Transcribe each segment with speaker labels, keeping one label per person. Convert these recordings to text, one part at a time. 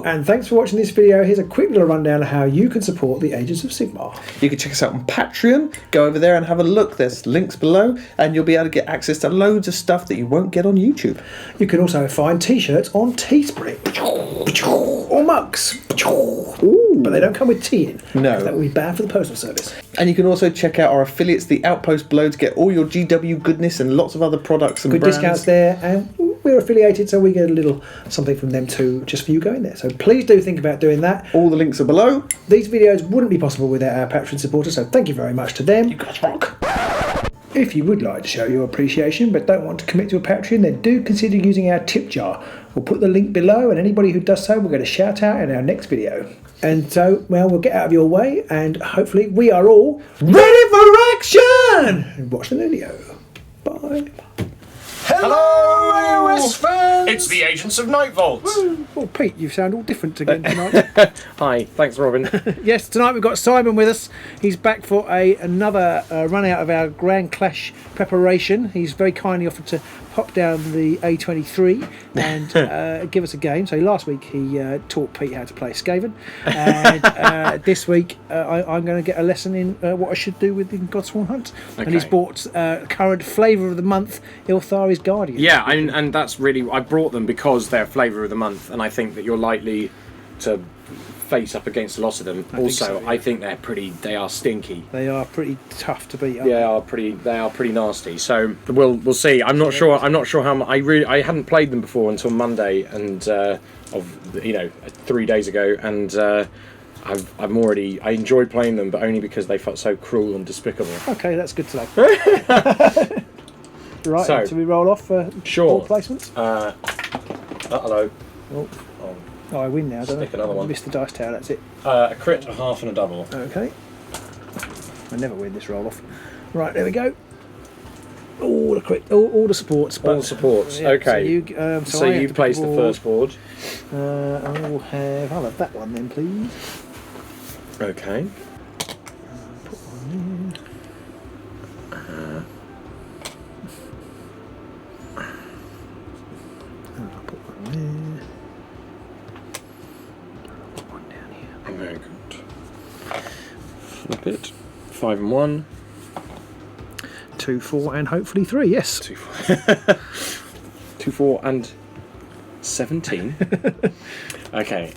Speaker 1: And thanks for watching this video. Here's a quick little rundown of how you can support the Agents of Sigmar.
Speaker 2: You can check us out on Patreon. Go over there and have a look. There's links below, and you'll be able to get access to loads of stuff that you won't get on YouTube.
Speaker 1: You can also find t-shirts on Teespring. Or mugs. Ooh. But they don't come with tea in.
Speaker 2: No.
Speaker 1: That would be bad for the postal service.
Speaker 2: And you can also check out our affiliates, the Outpost below, to get all your GW goodness and lots of other products and
Speaker 1: good
Speaker 2: brands.
Speaker 1: Discounts there, and we're affiliated, so we get a little something from them too, just for you going there. So please do think about doing that.
Speaker 2: All the links are below.
Speaker 1: These videos wouldn't be possible without our Patreon supporters, so thank you very much to them.
Speaker 2: You guys rock.
Speaker 1: If you would like to show your appreciation but don't want to commit to a Patreon, then do consider using our tip jar. We'll put the link below, and anybody who does so will get a shout out in our next video. And so, well, we'll get out of your way, and hopefully we are all ready for action! And watch the video. Bye.
Speaker 3: Hello, AOS fans! It's the Agents of Nightvault.
Speaker 1: Oh, Pete, you sound all different again tonight.
Speaker 4: Hi, thanks, Robin.
Speaker 1: Yes, tonight we've got Simon with us. He's back for another run out of our Grand Clash preparation. He's very kindly offered to pop down the A23 and give us a game. So last week he taught Pete how to play Skaven, and this week I'm going to get a lesson in what I should do with the Godsworn hunt. Okay. And he's bought current flavour of the month, Ylthari's Guardian.
Speaker 4: Yeah, and that's really, I brought them because they're flavour of the month, and I think that you're likely to face up against a lot of them. I think they are stinky.
Speaker 1: They are pretty tough to beat.
Speaker 4: They are pretty nasty. So we'll see. I'm not sure how much. I hadn't played them before until Monday, and 3 days ago, and I enjoyed playing them, but only because they felt so cruel and despicable.
Speaker 1: Okay, that's good to know. Right,
Speaker 4: so
Speaker 1: we roll off for ball placements?
Speaker 4: Hello.
Speaker 1: Oh, I win now, don't I?
Speaker 4: Stick another one.
Speaker 1: Missed the dice tower, that's it.
Speaker 4: A crit, a half, and a double.
Speaker 1: Okay. I never win this roll off. Right, there we go. All the crit, all the supports.
Speaker 4: All the supports. Yeah, okay. So you place the first board.
Speaker 1: I'll have that one then, please.
Speaker 4: Okay.
Speaker 1: Put one there. I'll put one there.
Speaker 4: Very good. Flip it. 5 and 1.
Speaker 1: 2, 4, and hopefully 3. Yes.
Speaker 4: 2, 4. 2, 4, and 17. Okay.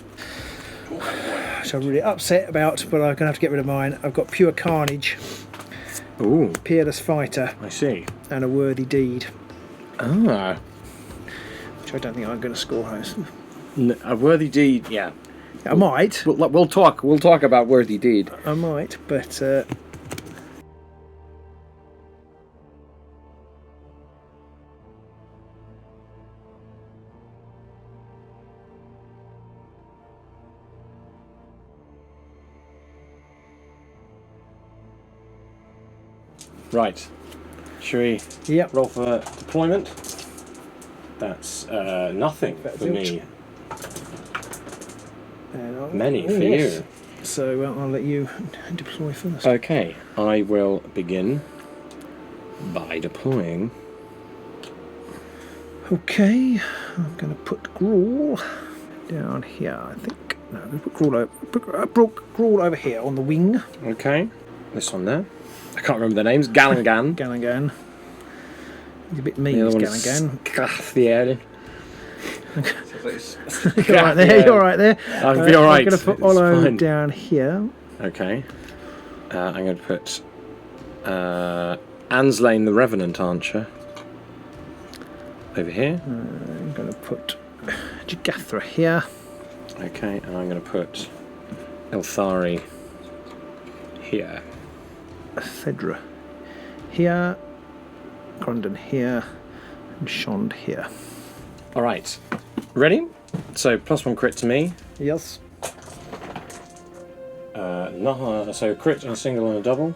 Speaker 1: So I'm really upset about, but I'm going to have to get rid of mine. I've got Pure Carnage.
Speaker 4: Ooh.
Speaker 1: Peerless Fighter.
Speaker 4: I see.
Speaker 1: And a Worthy Deed.
Speaker 4: Ah.
Speaker 1: Which I don't think I'm going to score host.
Speaker 4: A Worthy Deed. Yeah.
Speaker 1: I might.
Speaker 4: We'll talk about Worthy Deed.
Speaker 1: I might, but
Speaker 4: right. Should we roll for deployment? That's nothing for me. Many for you.
Speaker 1: So I'll let you deploy first.
Speaker 4: Okay, I will begin by deploying.
Speaker 1: Okay, I'm going to put Gruul down here, I think. No, I'm going to put Gruul over here on the wing.
Speaker 4: Okay, this one there. I can't remember the names. Galangan.
Speaker 1: Galangan. He's a bit mean, this Galangan.
Speaker 4: Cathiel.
Speaker 1: You're right there, you're right there.
Speaker 4: I'll be alright.
Speaker 1: I'm going to put Olo down here.
Speaker 4: Okay. I'm going to put Anslane the Revenant Archer over here.
Speaker 1: I'm going to put Jagathra here.
Speaker 4: Okay, and I'm going to put Ylthari here.
Speaker 1: Thedra here. Grundon here. And Shond here.
Speaker 4: Alright. Ready? So +1 crit to me.
Speaker 1: Yes.
Speaker 4: So crit and a single and a double.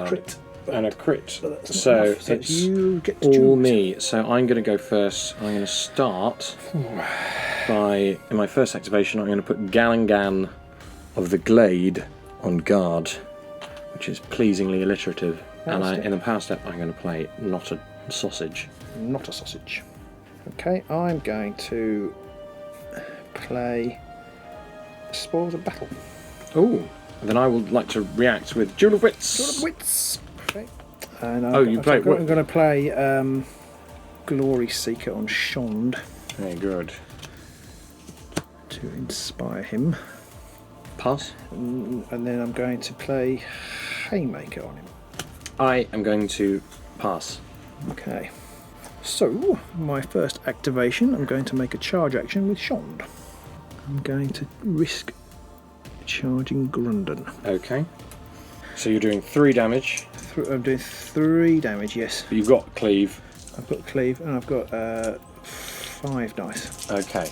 Speaker 1: Crit.
Speaker 4: And a crit.
Speaker 1: So
Speaker 4: it's
Speaker 1: you get to
Speaker 4: all
Speaker 1: choose.
Speaker 4: me. So I'm going to go first. I'm going to start by, in my first activation, I'm going to put Galangan of the Glade on guard, which is pleasingly alliterative. And in the power step, I'm going to play Not a Sausage.
Speaker 1: Not a sausage. Okay, I'm going to play Spoils of Battle.
Speaker 4: Oh, then I would like to react with Jewel of Wits.
Speaker 1: Jewel of Wits. Okay. And
Speaker 4: You play.
Speaker 1: I'm going to play Glory Seeker on Shond
Speaker 4: Very good.
Speaker 1: to inspire him.
Speaker 4: Pass.
Speaker 1: And then I'm going to play Haymaker on him.
Speaker 4: I am going to pass.
Speaker 1: Okay. So, my first activation, I'm going to make a charge action with Shond. I'm going to risk charging Grundon.
Speaker 4: Okay. So you're doing 3 damage.
Speaker 1: I'm doing 3 damage, yes.
Speaker 4: But you've got cleave.
Speaker 1: I've got cleave and I've got 5 dice.
Speaker 4: Okay.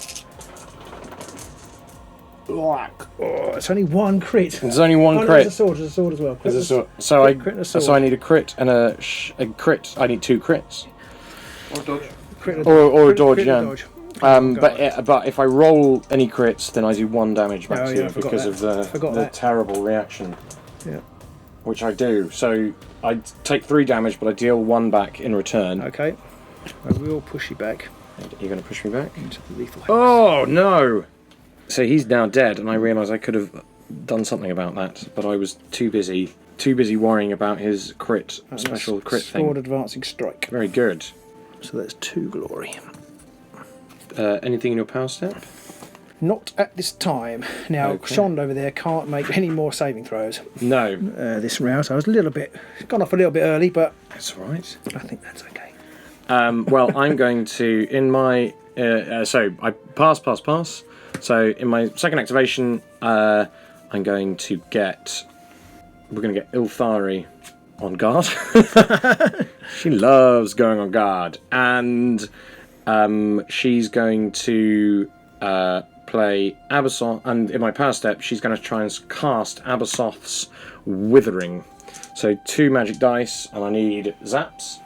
Speaker 1: Oh, it's only 1 crit.
Speaker 4: There's only 1
Speaker 1: Oh,
Speaker 4: crit.
Speaker 1: there's a sword as well.
Speaker 4: There's a sword. So
Speaker 1: crit and a sword.
Speaker 4: So I need a crit and a crit. I need 2 crits.
Speaker 2: Or dodge.
Speaker 1: Crit and
Speaker 4: Or a
Speaker 1: crit-
Speaker 4: dodge,
Speaker 1: crit and
Speaker 4: yeah.
Speaker 1: dodge.
Speaker 4: But if I roll any crits, then I do 1 damage back
Speaker 1: Oh,
Speaker 4: to
Speaker 1: yeah,
Speaker 4: you
Speaker 1: I forgot
Speaker 4: because
Speaker 1: that.
Speaker 4: of
Speaker 1: Forgot
Speaker 4: the
Speaker 1: that.
Speaker 4: terrible reaction.
Speaker 1: Yeah.
Speaker 4: Which I do. So I take 3 damage, but I deal 1 back in return.
Speaker 1: Okay. I will push you back
Speaker 4: You're going to push me back?
Speaker 1: into the lethal.
Speaker 4: Oh no! So he's now dead, and I realise I could have done something about that, but I was too busy worrying about his crit, special crit
Speaker 1: Sword
Speaker 4: thing.
Speaker 1: advancing strike.
Speaker 4: Very good.
Speaker 1: So that's 2 glory.
Speaker 4: Anything in your power step?
Speaker 1: Not at this time. Now,
Speaker 4: Okay.
Speaker 1: Shond over there can't make any more saving throws
Speaker 4: No.
Speaker 1: this round. So I was gone off a little bit early, but
Speaker 4: That's all right.
Speaker 1: I think that's okay.
Speaker 4: Well, I'm going to, in my... so I pass. So in my second activation, I'm going to get... We're going to get Ylthari on guard. She loves going on guard. And she's going to play Abasoth. And in my power step, she's going to try and cast Abasoth's Withering. So 2 magic dice, and I need zaps.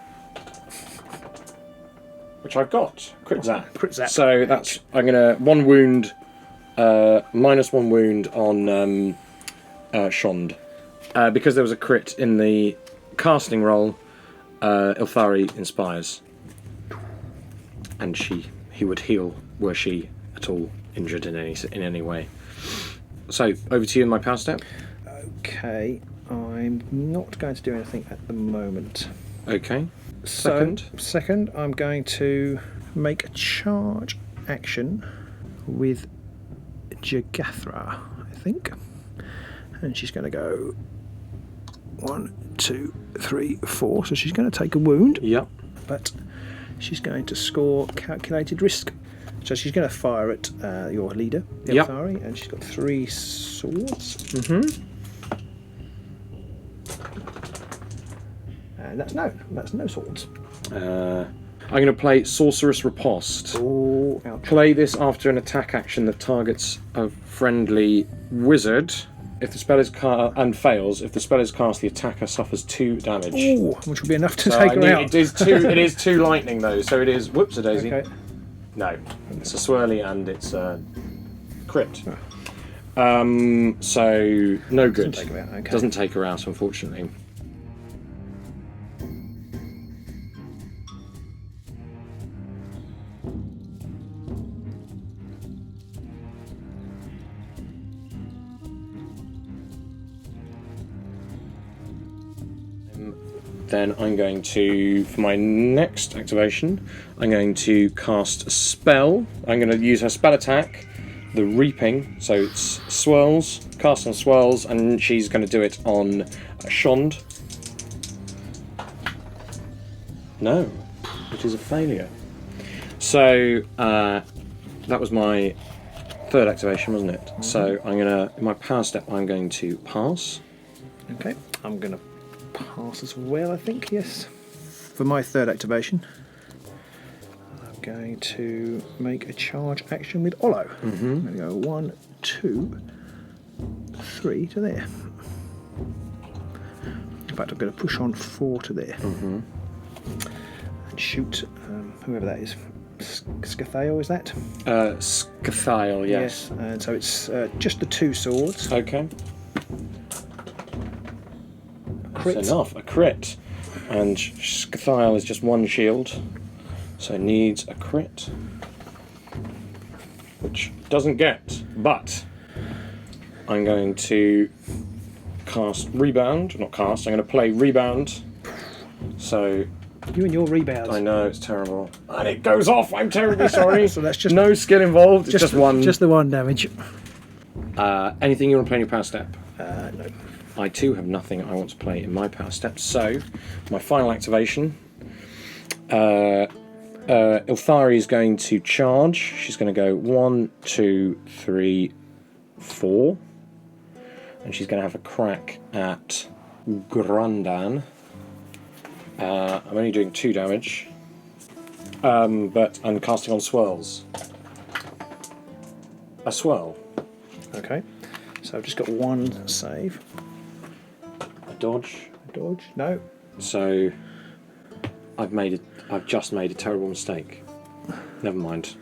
Speaker 4: Which I've got. Crit zap.
Speaker 1: Crit zap.
Speaker 4: So that's... I'm going to... 1 wound... minus 1 wound on Shond. Because there was a crit in the casting roll, Ylthari inspires. And he would heal were she at all injured in any way. So, over to you in my power step.
Speaker 1: Okay, I'm not going to do anything at the moment.
Speaker 4: Okay.
Speaker 1: So, second, I'm going to make a charge action with Jagathra, I think. And she's going to go 1, 2, 3, 4. So she's going to take a wound,
Speaker 4: Yep.
Speaker 1: but she's going to score calculated risk. So she's going to fire at your leader,
Speaker 4: Yep.
Speaker 1: Ylthari, and she's got 3 swords.
Speaker 4: Mm-hmm.
Speaker 1: And that's no swords.
Speaker 4: I'm going to play Sorceress Riposte.
Speaker 1: Oh, ouch.
Speaker 4: Play this after an attack action that targets a friendly wizard. If the spell is and fails, if the spell is cast, the attacker suffers 2 damage.
Speaker 1: Ooh, which will be enough to
Speaker 4: So
Speaker 1: take her out.
Speaker 4: It is 2. It is 2 lightning though. So it is. Whoops, a daisy.
Speaker 1: Okay.
Speaker 4: No, it's a swirly and it's a crit. So no good.
Speaker 1: Doesn't take her out, okay.
Speaker 4: Doesn't take her out, unfortunately. Then I'm going to, for my next activation, I'm going to cast a spell. I'm going to use her spell attack, the Reaping. So it's swirls, cast on swirls, and she's going to do it on Shond. No, which is a failure. So that was my third activation, wasn't it? So I'm going to, in my power step, I'm going to pass.
Speaker 1: Okay, I'm going to pass as well, I think, yes. For my third activation, I'm going to make a charge action with Olo. I'm going to go 1, 2, 3 to there. In fact, I'm going to push on 4 to there. And shoot whoever that is. Skathael, is that?
Speaker 4: Skathael, yes.
Speaker 1: And so it's just the 2 swords.
Speaker 4: Okay.
Speaker 1: Crit.
Speaker 4: That's enough, a crit. And Skathael is just 1 shield, so needs a crit. which doesn't get, but I'm going to cast Rebound. Not cast, I'm going to play Rebound. So
Speaker 1: You and your rebounds.
Speaker 4: I know it's terrible, and it goes off. I'm terribly sorry.
Speaker 1: So that's just
Speaker 4: no skill involved. It's just one.
Speaker 1: Just the one damage.
Speaker 4: Anything you want to play in your power step?
Speaker 1: No.
Speaker 4: I too have nothing I want to play in my power step. So my final activation. Ylthari is going to charge. She's going to go 1, 2, 3, 4, and she's going to have a crack at Grundan. I'm only doing 2 damage, but I'm casting on swirls. A swirl.
Speaker 1: Okay. So I've just got 1 save.
Speaker 4: A dodge.
Speaker 1: A dodge. No.
Speaker 4: So I've just made a terrible mistake. Never mind.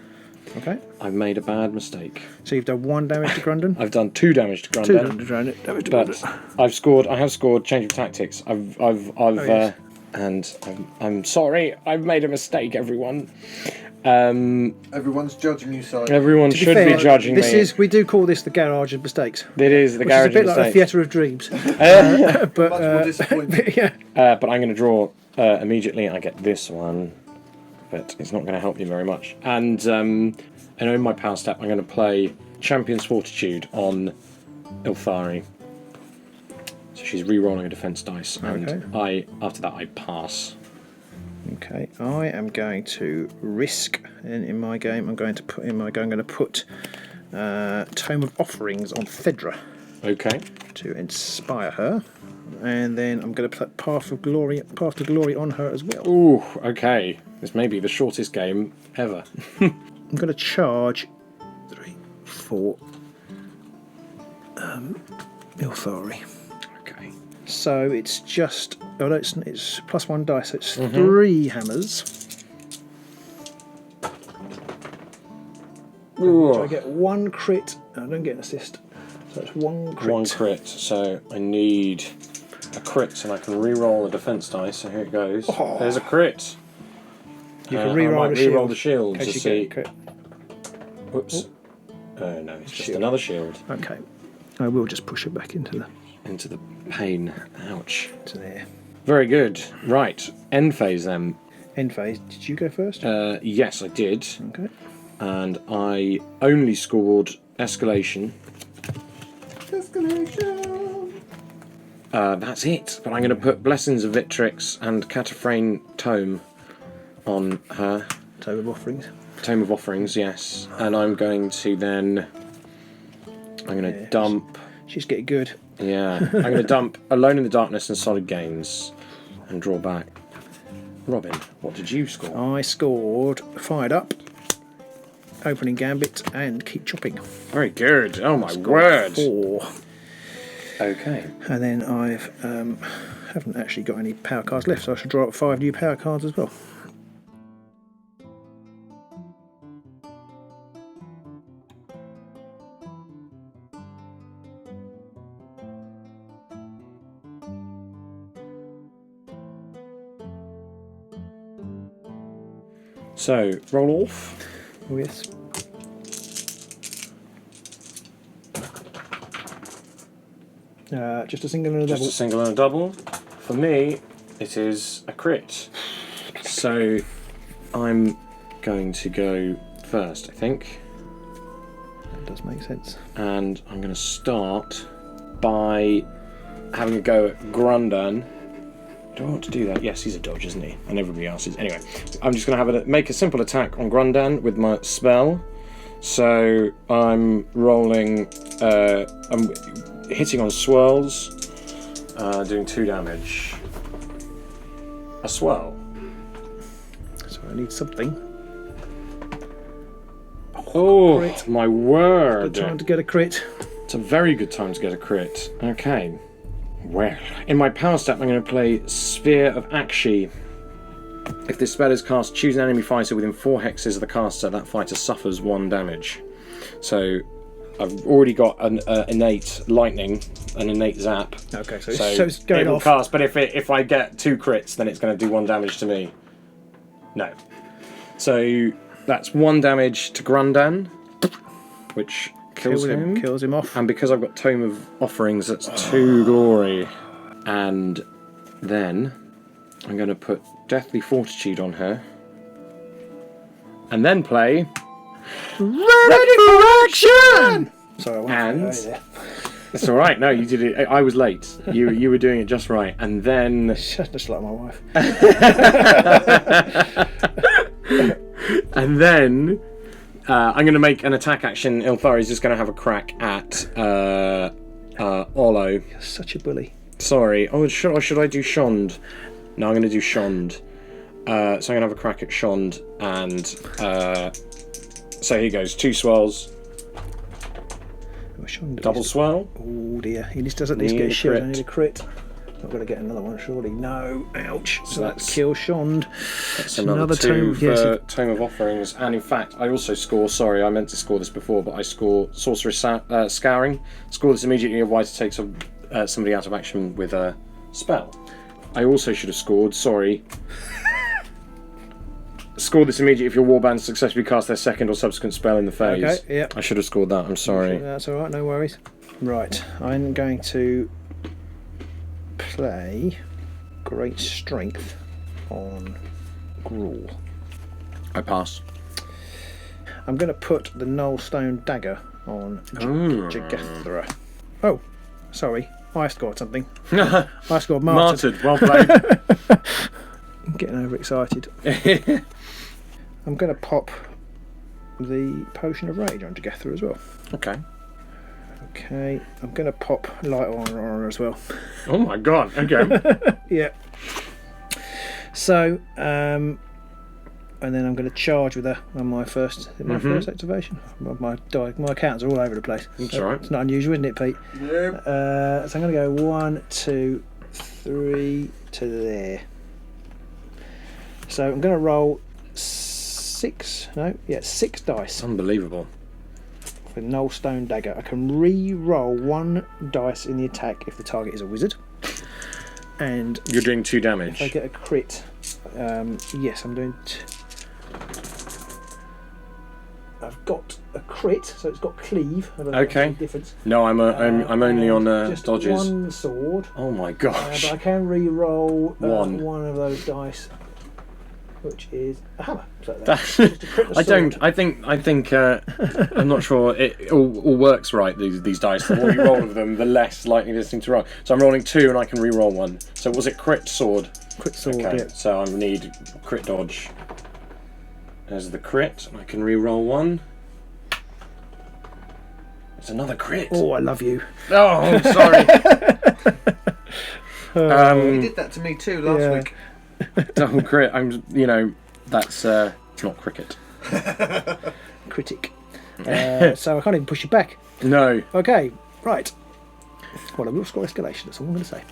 Speaker 1: Okay.
Speaker 4: I've made a bad mistake.
Speaker 1: So you've done 1 damage to Grundon.
Speaker 4: I've done 2 damage to
Speaker 1: 2
Speaker 4: Grundan.
Speaker 1: damage to
Speaker 4: But
Speaker 1: Grundon.
Speaker 4: I have scored change of tactics.
Speaker 1: Yes.
Speaker 4: And I'm sorry. I've made a mistake, everyone.
Speaker 5: Everyone's judging you, so
Speaker 4: Everyone
Speaker 1: To be
Speaker 4: should
Speaker 1: fair,
Speaker 4: be judging
Speaker 1: this
Speaker 4: me.
Speaker 1: is we do call this the garage of mistakes.
Speaker 4: It is the
Speaker 1: Which
Speaker 4: garage
Speaker 1: is a bit
Speaker 4: of
Speaker 1: like a
Speaker 4: mistakes.
Speaker 1: theatre of dreams.
Speaker 5: much more disappointing.
Speaker 1: Yeah.
Speaker 4: But I'm going to draw immediately. I get this one, but it's not going to help you very much. And in my power step, I'm going to play Champion's Fortitude on Ylthari. So she's re-rolling a defense dice, and
Speaker 1: Okay.
Speaker 4: after that I pass.
Speaker 1: Okay, I am going to risk, and in my game, I'm going to put Tome of Offerings on Thedra
Speaker 4: Okay.
Speaker 1: to inspire her, and then I'm going to put Path to Glory on her as well.
Speaker 4: Ooh. Okay. This may be the shortest game ever.
Speaker 1: I'm going to charge 3, 4, Ylthari.
Speaker 4: Okay.
Speaker 1: So it's just it's plus 1 dice, so it's 3 hammers.
Speaker 4: Ooh.
Speaker 1: So I get 1 crit. I don't get an assist. So it's 1 crit.
Speaker 4: 1 crit. So I need a crit, and I can re-roll a defense dice. So here it goes.
Speaker 1: Oh.
Speaker 4: There's a crit.
Speaker 1: You can re-roll
Speaker 4: I might
Speaker 1: the shield.
Speaker 4: re-roll the shield
Speaker 1: in
Speaker 4: to
Speaker 1: case you
Speaker 4: see.
Speaker 1: get a crit.
Speaker 4: Whoops. No, it's just
Speaker 1: Shield.
Speaker 4: another shield.
Speaker 1: Okay. I will just push it back into
Speaker 4: Into the pain. Ouch.
Speaker 1: there.
Speaker 4: Very good. Right. End phase then.
Speaker 1: End phase. Did you go first?
Speaker 4: Yes, I did.
Speaker 1: Okay.
Speaker 4: And I only scored escalation. That's it. But I'm going to put Blessings of Victrix and Cataphrane Tome on her.
Speaker 1: Tome of Offerings.
Speaker 4: Tome of Offerings, yes. And I'm going to then... I'm going to dump...
Speaker 1: She's getting good.
Speaker 4: Yeah. I'm going to dump Alone in the Darkness and Solid Gains and draw back. Robin, what did you score?
Speaker 1: I scored Fired Up, Opening Gambit, and Keep Chopping.
Speaker 4: Very good. Oh my word.
Speaker 1: 4.
Speaker 4: Okay.
Speaker 1: And then I've haven't actually got any power cards left, so I should draw up 5 new power cards as well.
Speaker 4: So, roll off.
Speaker 1: Oh yes. Just a single and a
Speaker 4: Just
Speaker 1: double.
Speaker 4: a single and a double. For me, it is a crit. So, I'm going to go first, I think.
Speaker 1: That does make sense.
Speaker 4: And I'm going to start by having a go at Grundan. Do I want to do that? Yes, he's a dodge, isn't he? And everybody else is. Anyway, I'm just going to make a simple attack on Grundan with my spell. So I'm rolling, I'm hitting on swirls, doing 2 damage. A swirl.
Speaker 1: So I need something.
Speaker 4: Oh,
Speaker 1: crit.
Speaker 4: my word.
Speaker 1: Good time to get a crit.
Speaker 4: It's a very good time to get a crit. Okay. Well, in my power step, I'm going to play Sphere of Akshi. If this spell is cast, choose an enemy fighter within 4 hexes of the caster. That fighter suffers 1 damage. So, I've already got an innate lightning, an innate zap.
Speaker 1: Okay, so it's going
Speaker 4: it will
Speaker 1: off.
Speaker 4: cast. But if I get 2 crits, then it's going to do 1 damage to me. No. So that's 1 damage to Grundan. which kills him.
Speaker 1: Kills him off.
Speaker 4: And because I've got Tome of Offerings, that's 2 glory. And then I'm going to put Deathly Fortitude on her. And then play Ready for Action!
Speaker 1: Sorry, I went
Speaker 4: And
Speaker 1: there.
Speaker 4: it's all right. No, you did it. I was late. You were doing it just right. And then
Speaker 1: Just like my wife.
Speaker 4: and then I'm going to make an attack action. Ylthari's just going to have a crack at Olo.
Speaker 1: You're such a bully.
Speaker 4: Sorry. Oh, should I do Shond? No, I'm going to do Shond. So I'm going to have a crack at Shond, and so here goes. 2 swells. Double swell.
Speaker 1: Oh dear, he just doesn't need to get a shield. I need a crit. Not going to get another one, surely. No, ouch. So that's kill Shond.
Speaker 4: That's another 2 for Tome of Offerings. And in fact, I also score. Sorry, I meant to score this before, but I score Sorceress Scouring. Score this immediately, otherwise it takes somebody out of action with a spell. I also should have scored. Sorry. Score this immediately if your warband successfully cast their second or subsequent spell in the phase.
Speaker 1: Okay, yeah.
Speaker 4: I should have scored that. I'm sorry.
Speaker 1: That's alright, no worries. Right, I'm going to play Great Strength on Gruul.
Speaker 4: I pass.
Speaker 1: I'm going to put the Nullstone Dagger on Jagathra. Oh, sorry, I scored something. I scored Martyred.
Speaker 4: Martyred, well played.
Speaker 1: I'm getting overexcited. I'm going to pop the Potion of Rage on Jagathra as well.
Speaker 4: Okay.
Speaker 1: Okay, I'm going to pop Light on her as well.
Speaker 4: Oh my god, okay.
Speaker 1: Yeah. So, and then I'm going to charge with her on my first first activation. My accounts are all over the place.
Speaker 4: That's all right.
Speaker 1: It's not unusual, isn't it, Pete?
Speaker 5: Yep.
Speaker 1: So I'm going to go 1, 2, 3 to there. So I'm going to roll 6 dice
Speaker 4: Unbelievable.
Speaker 1: for Nullstone Dagger. I can re-roll 1 dice in the attack if the target is a wizard. And
Speaker 4: You're doing 2 damage.
Speaker 1: if I get a crit, yes, I'm doing. I've got a crit, so it's got cleave. I don't know
Speaker 4: Okay.
Speaker 1: what's the difference.
Speaker 4: No, I'm only on
Speaker 1: just
Speaker 4: dodges.
Speaker 1: 1 sword.
Speaker 4: Oh my
Speaker 1: But
Speaker 4: gosh.
Speaker 1: I can re-roll
Speaker 4: One.
Speaker 1: one of those dice, which is a hammer. So
Speaker 4: That's-
Speaker 1: just a crit and a
Speaker 4: I don't.
Speaker 1: sword.
Speaker 4: I think. I'm not sure it all works right. These dice. The more you roll of them, the less likely this thing to roll. So I'm rolling 2, and I can re-roll 1. So was it crit sword?
Speaker 1: Crit sword.
Speaker 4: Okay.
Speaker 1: Yeah.
Speaker 4: So I need crit dodge. There's the crit. I can re-roll 1. It's another crit.
Speaker 1: Oh, I love you.
Speaker 4: Oh, I'm sorry.
Speaker 5: You did that to me too last week.
Speaker 4: Double crit. That's not cricket.
Speaker 1: Critic. So I can't even push you back.
Speaker 4: No.
Speaker 1: Okay, right. Well, I will score escalation. That's all I'm going to say.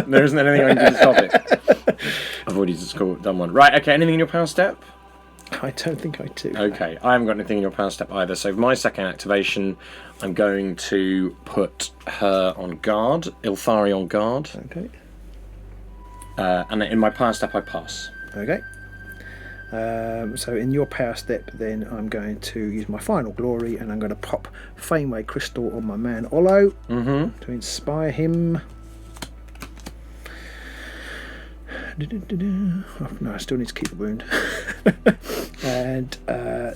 Speaker 4: There isn't anything I can do to stop it. I've already done one. Right, okay, anything in your power step?
Speaker 1: I don't think I do.
Speaker 4: Okay, I haven't got anything in your power step either. So for my second activation, I'm going to put her on guard, Ylthari on guard.
Speaker 1: Okay.
Speaker 4: And in my power step, I pass.
Speaker 1: Okay. So in your power step, then I'm going to use my final glory, and I'm going to pop Fameway Crystal on my man Olo to inspire him. Oh, no, I still need to keep the wound. And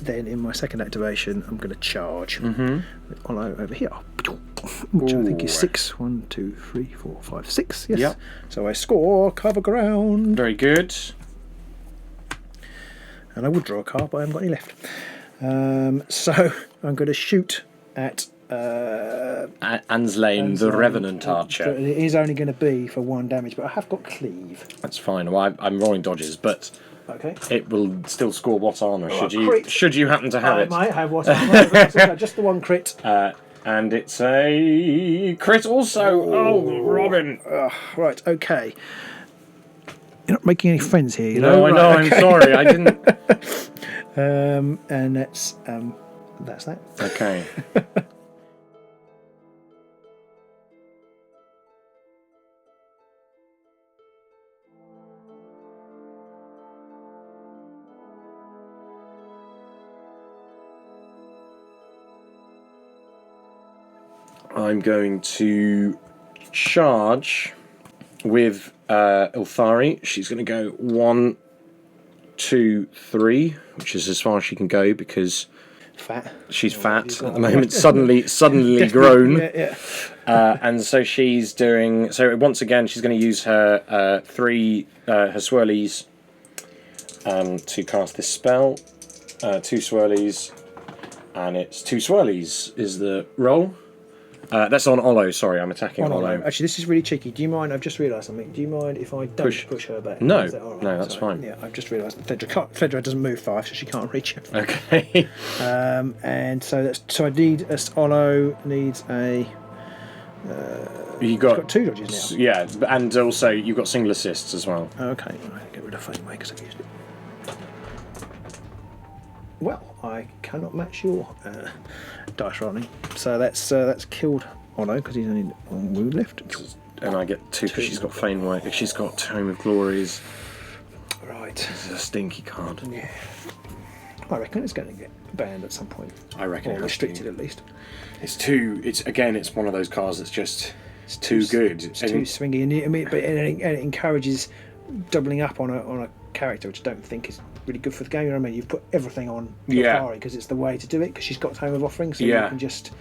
Speaker 1: then in my second activation, I'm going to charge with Olo over here, which I think is 6. 1, 2, 3, 4, 5, 6. Yes.
Speaker 4: Yep.
Speaker 1: So I score cover ground.
Speaker 4: Very good.
Speaker 1: And I would draw a card, but I haven't got any left. So I'm going to shoot at
Speaker 4: Anslane, the Revenant Archer.
Speaker 1: So it is only going to be for 1 damage, but I have got cleave.
Speaker 4: That's fine. Well, I'm rolling dodges, but
Speaker 1: Okay.
Speaker 4: it will still score what armour
Speaker 1: Oh,
Speaker 4: should you happen to have
Speaker 1: I
Speaker 4: it.
Speaker 1: might have what just the 1 crit.
Speaker 4: And it's a crit also. Oh, Robin.
Speaker 1: Right. Okay. You're not making any friends here, you
Speaker 4: No,
Speaker 1: know.
Speaker 4: I know.
Speaker 1: Right,
Speaker 4: I'm
Speaker 1: okay.
Speaker 4: sorry. I didn't.
Speaker 1: And that's that.
Speaker 4: Okay. I'm going to charge with Ylthari. She's going to go 1, 2, 3, which is as far as she can go because
Speaker 1: Fat.
Speaker 4: she's fat at the moment. Suddenly grown.
Speaker 1: Yeah.
Speaker 4: And so she's doing. So once again, she's going to use her 3 her swirlies to cast this spell. 2 swirlies, and it's 2 swirlies is the roll. That's on Olo. Sorry, I'm attacking Olo.
Speaker 1: Actually, this is really cheeky. Do you mind? I've just realised something. Do you mind if I don't push her back?
Speaker 4: No,
Speaker 1: Is that all right?
Speaker 4: no, that's fine.
Speaker 1: Yeah, I've just realised Fedra doesn't move 5, so she can't reach it.
Speaker 4: Okay.
Speaker 1: And so I need Olo needs a.
Speaker 4: You
Speaker 1: got 2 dodges now.
Speaker 4: Yeah, and also you've got single assists as well.
Speaker 1: Okay, right, get rid of Fame because I've used it. Well, I cannot match your dice rolling, so that's killed Ono because he's only on wound lift.
Speaker 4: And I get 2 because she's got Feign Work. She's got Tome of Glories.
Speaker 1: Right.
Speaker 4: This is a stinky card.
Speaker 1: Yeah. I reckon it's going to get banned at some point.
Speaker 4: I reckon
Speaker 1: or restricted at least.
Speaker 4: It's one of those cards that's just too good.
Speaker 1: It's too swingy, and it encourages doubling up on a character, which I don't think is really good for the game. You know what I mean? You've put everything on Ylthari because it's the way to do it because she's got Tome of Offering, so you can just,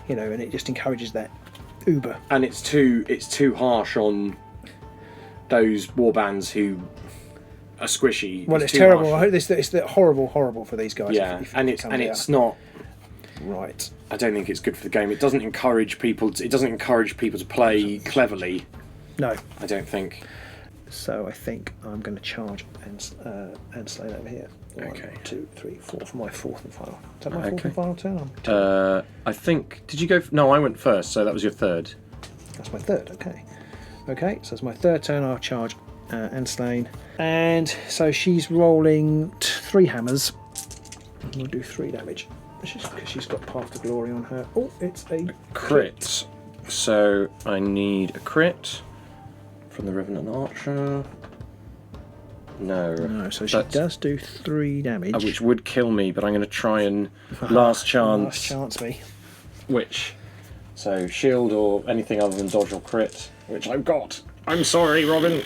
Speaker 1: and it just encourages that uber.
Speaker 4: And it's too harsh on those warbands who are squishy.
Speaker 1: Well, it's terrible. I hope it's horrible for these guys.
Speaker 4: Yeah, it's not
Speaker 1: right.
Speaker 4: I don't think it's good for the game. It doesn't encourage people. It doesn't encourage people to play cleverly.
Speaker 1: No,
Speaker 4: I don't think.
Speaker 1: So I think I'm going to charge and slay over here. 1, 2, 3, 4 for my 4th and final. Is that my 4th and final turn?
Speaker 4: I think. Did you go? No, I went first. So that was your 3rd.
Speaker 1: That's my 3rd. Okay. So it's my 3rd turn. I'll charge and slain. And so she's rolling 3 hammers. We'll do 3 damage. Because she's got Path to Glory on her. Oh, it's a
Speaker 4: crit. So I need a crit from the Revenant Archer. No,
Speaker 1: so she does do 3 damage.
Speaker 4: Which would kill me, but I'm going to try and last chance
Speaker 1: me.
Speaker 4: So shield or anything other than dodge or crit, which I've got. I'm sorry, Robin.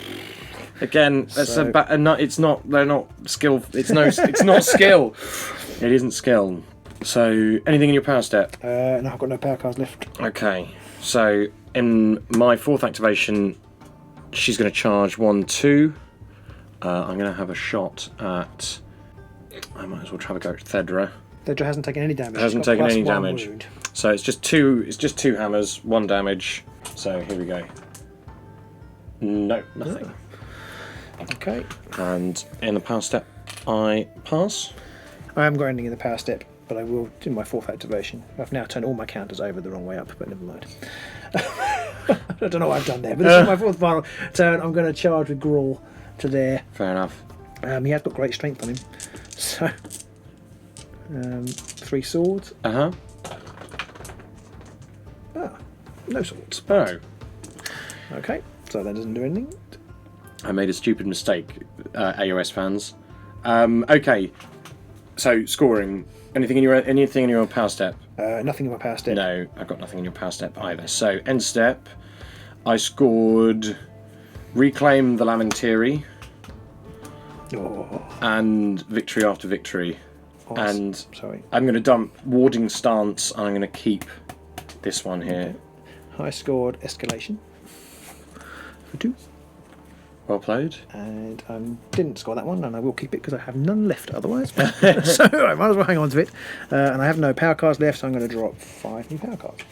Speaker 4: Again, it's not. They're not skill. It's not skill. It isn't skill. So anything in your power step?
Speaker 1: No, I've got no power cards left.
Speaker 4: Okay. So in my 4th activation, she's going to charge 1, 2. I'm going to have a shot at. I might as well try to go at Thedra.
Speaker 1: Thedra hasn't taken any damage.
Speaker 4: Hasn't taken any
Speaker 1: +1
Speaker 4: damage.
Speaker 1: wound.
Speaker 4: So it's just 2. It's just 2 hammers, 1 damage. So here we go. No, nothing.
Speaker 1: Okay.
Speaker 4: And in the power step, I pass.
Speaker 1: I haven't got anything in the power step, but I will do my 4th activation. I've now turned all my counters over the wrong way up, but never mind. I don't know what I've done there, but this is my 4th final turn. I'm going to charge with Grawl to there.
Speaker 4: Fair enough.
Speaker 1: He has got great strength on him. So, 3 swords.
Speaker 4: No
Speaker 1: swords.
Speaker 4: Oh.
Speaker 1: Okay, so that doesn't do anything.
Speaker 4: I made a stupid mistake, AOS fans. Okay, so scoring. Anything in your power step?
Speaker 1: Nothing in my power step.
Speaker 4: No, I've got nothing in your power step either. So end step, I scored Reclaim the Lamentary and Victory After Victory. And I'm going to dump Warding Stance and I'm going to keep this one here.
Speaker 1: Okay. I scored Escalation for 2.
Speaker 4: Well played.
Speaker 1: And didn't score that one, and I will keep it because I have none left otherwise. So I might as well hang on to it. And I have no power cards left, so I'm going to drop 5 new power cards.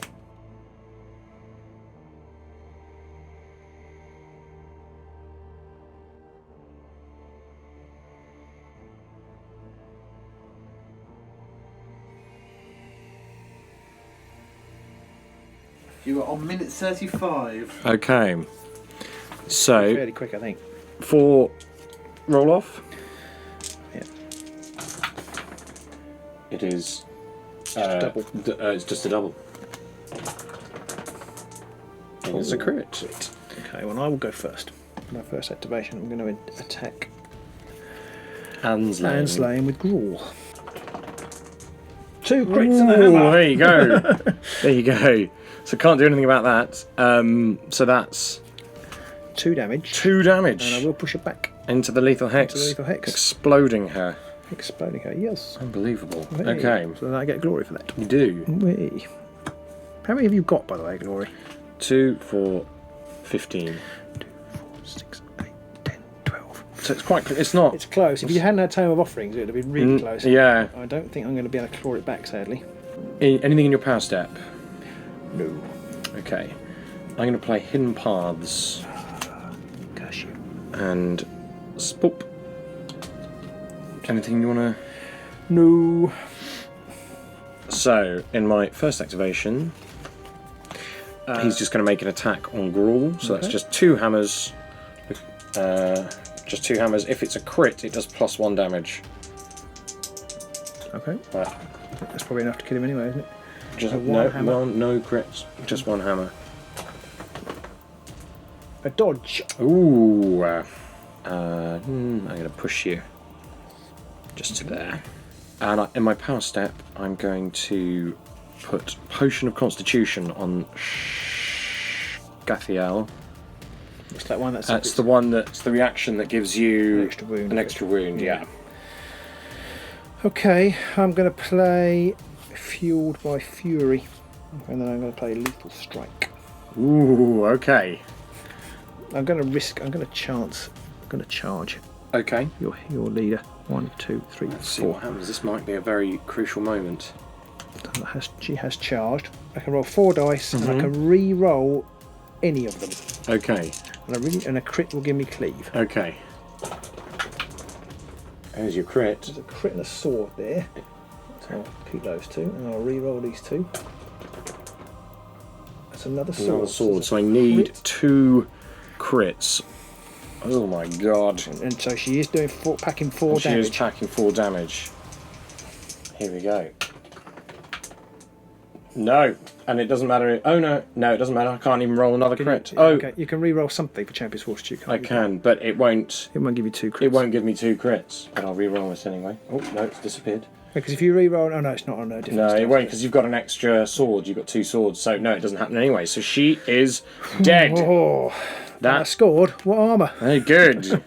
Speaker 5: You are on minute 35.
Speaker 4: Okay. So
Speaker 1: Fairly quick, I think.
Speaker 4: For roll off.
Speaker 1: Yeah.
Speaker 4: It is.
Speaker 1: Double.
Speaker 4: It's just a double. It's a crit.
Speaker 1: Okay, well I will go first. My first activation, I'm going to attack
Speaker 4: Anslane
Speaker 1: with Grawl. 2 crits and a
Speaker 4: Ooh,
Speaker 1: hammer.
Speaker 4: there you go. There you go. So can't do anything about that. So that's
Speaker 1: 2 damage.
Speaker 4: 2 damage.
Speaker 1: And I will push her back.
Speaker 4: Into the lethal hex.
Speaker 1: Into the lethal hex.
Speaker 4: Exploding her.
Speaker 1: Exploding her, yes.
Speaker 4: Unbelievable.
Speaker 1: Hey,
Speaker 4: Okay.
Speaker 1: So I get glory for that.
Speaker 4: You do.
Speaker 1: Whee. How many have you got, by the way, glory?
Speaker 4: 2, 4, 15.
Speaker 1: 2, 4, 6, 8, 10, 12.
Speaker 4: So it's quite. It's not.
Speaker 1: It's close. If you hadn't had Tome of Offerings, it would have been really close.
Speaker 4: Yeah.
Speaker 1: I don't think I'm going to be able to claw it back, sadly.
Speaker 4: Anything in your power step?
Speaker 1: No.
Speaker 4: Okay. I'm going to play Hidden Paths
Speaker 1: Curse you.
Speaker 4: and Spoop. Anything you want to.
Speaker 1: No.
Speaker 4: So, in my first activation, he's just going to make an attack on Gruul. So that's just 2 hammers. Just 2 hammers. If it's a crit, it does +1 damage.
Speaker 1: Okay.
Speaker 4: Right.
Speaker 1: That's probably enough to kill him anyway, isn't it?
Speaker 4: Just
Speaker 1: So one hammer.
Speaker 4: no crits. Just 1 hammer.
Speaker 1: A dodge.
Speaker 4: Ooh. I'm going to push you just to there. And in my power step, I'm going to put Potion of Constitution on Gathiel.
Speaker 1: It's that one that's...
Speaker 4: That's the one that's the reaction that gives you
Speaker 1: An extra wound.
Speaker 4: An extra wound, yeah.
Speaker 1: Okay, I'm going to play Fueled by Fury. And then I'm going to play Lethal Strike.
Speaker 4: Ooh, okay.
Speaker 1: I'm going to charge
Speaker 4: Okay.
Speaker 1: your leader. 1, 2, 3,
Speaker 4: Let's see what
Speaker 1: 4.
Speaker 4: happens. This might be a very crucial moment.
Speaker 1: She has charged. I can roll 4 dice and I can re-roll any of them.
Speaker 4: Okay.
Speaker 1: And a crit will give me cleave.
Speaker 4: Okay. There's your crit.
Speaker 1: There's a crit and a sword there. So I'll keep those 2 and I'll re-roll these 2. That's another sword.
Speaker 4: Another sword. So I need 2 crits. Oh my god.
Speaker 1: And so she is doing packing 4
Speaker 4: She
Speaker 1: damage.
Speaker 4: is packing 4 damage. Here we go. No, and it doesn't matter. Oh no, it doesn't matter. I can't even roll another crit. Oh,
Speaker 1: Okay, you can re-roll something for Champion's Fortitude.
Speaker 4: I can, but it won't.
Speaker 1: It won't give you 2 crits.
Speaker 4: It won't give me 2 crits, but I'll re-roll this anyway. Oh no, it's disappeared.
Speaker 1: Because if you re-roll, oh no, it's not on a different.
Speaker 4: No, it
Speaker 1: stat.
Speaker 4: won't because you've got an extra sword. You've got 2 swords, so no, it doesn't happen anyway. So she is dead.
Speaker 1: Oh, I
Speaker 4: That
Speaker 1: scored. What armour?
Speaker 4: very good.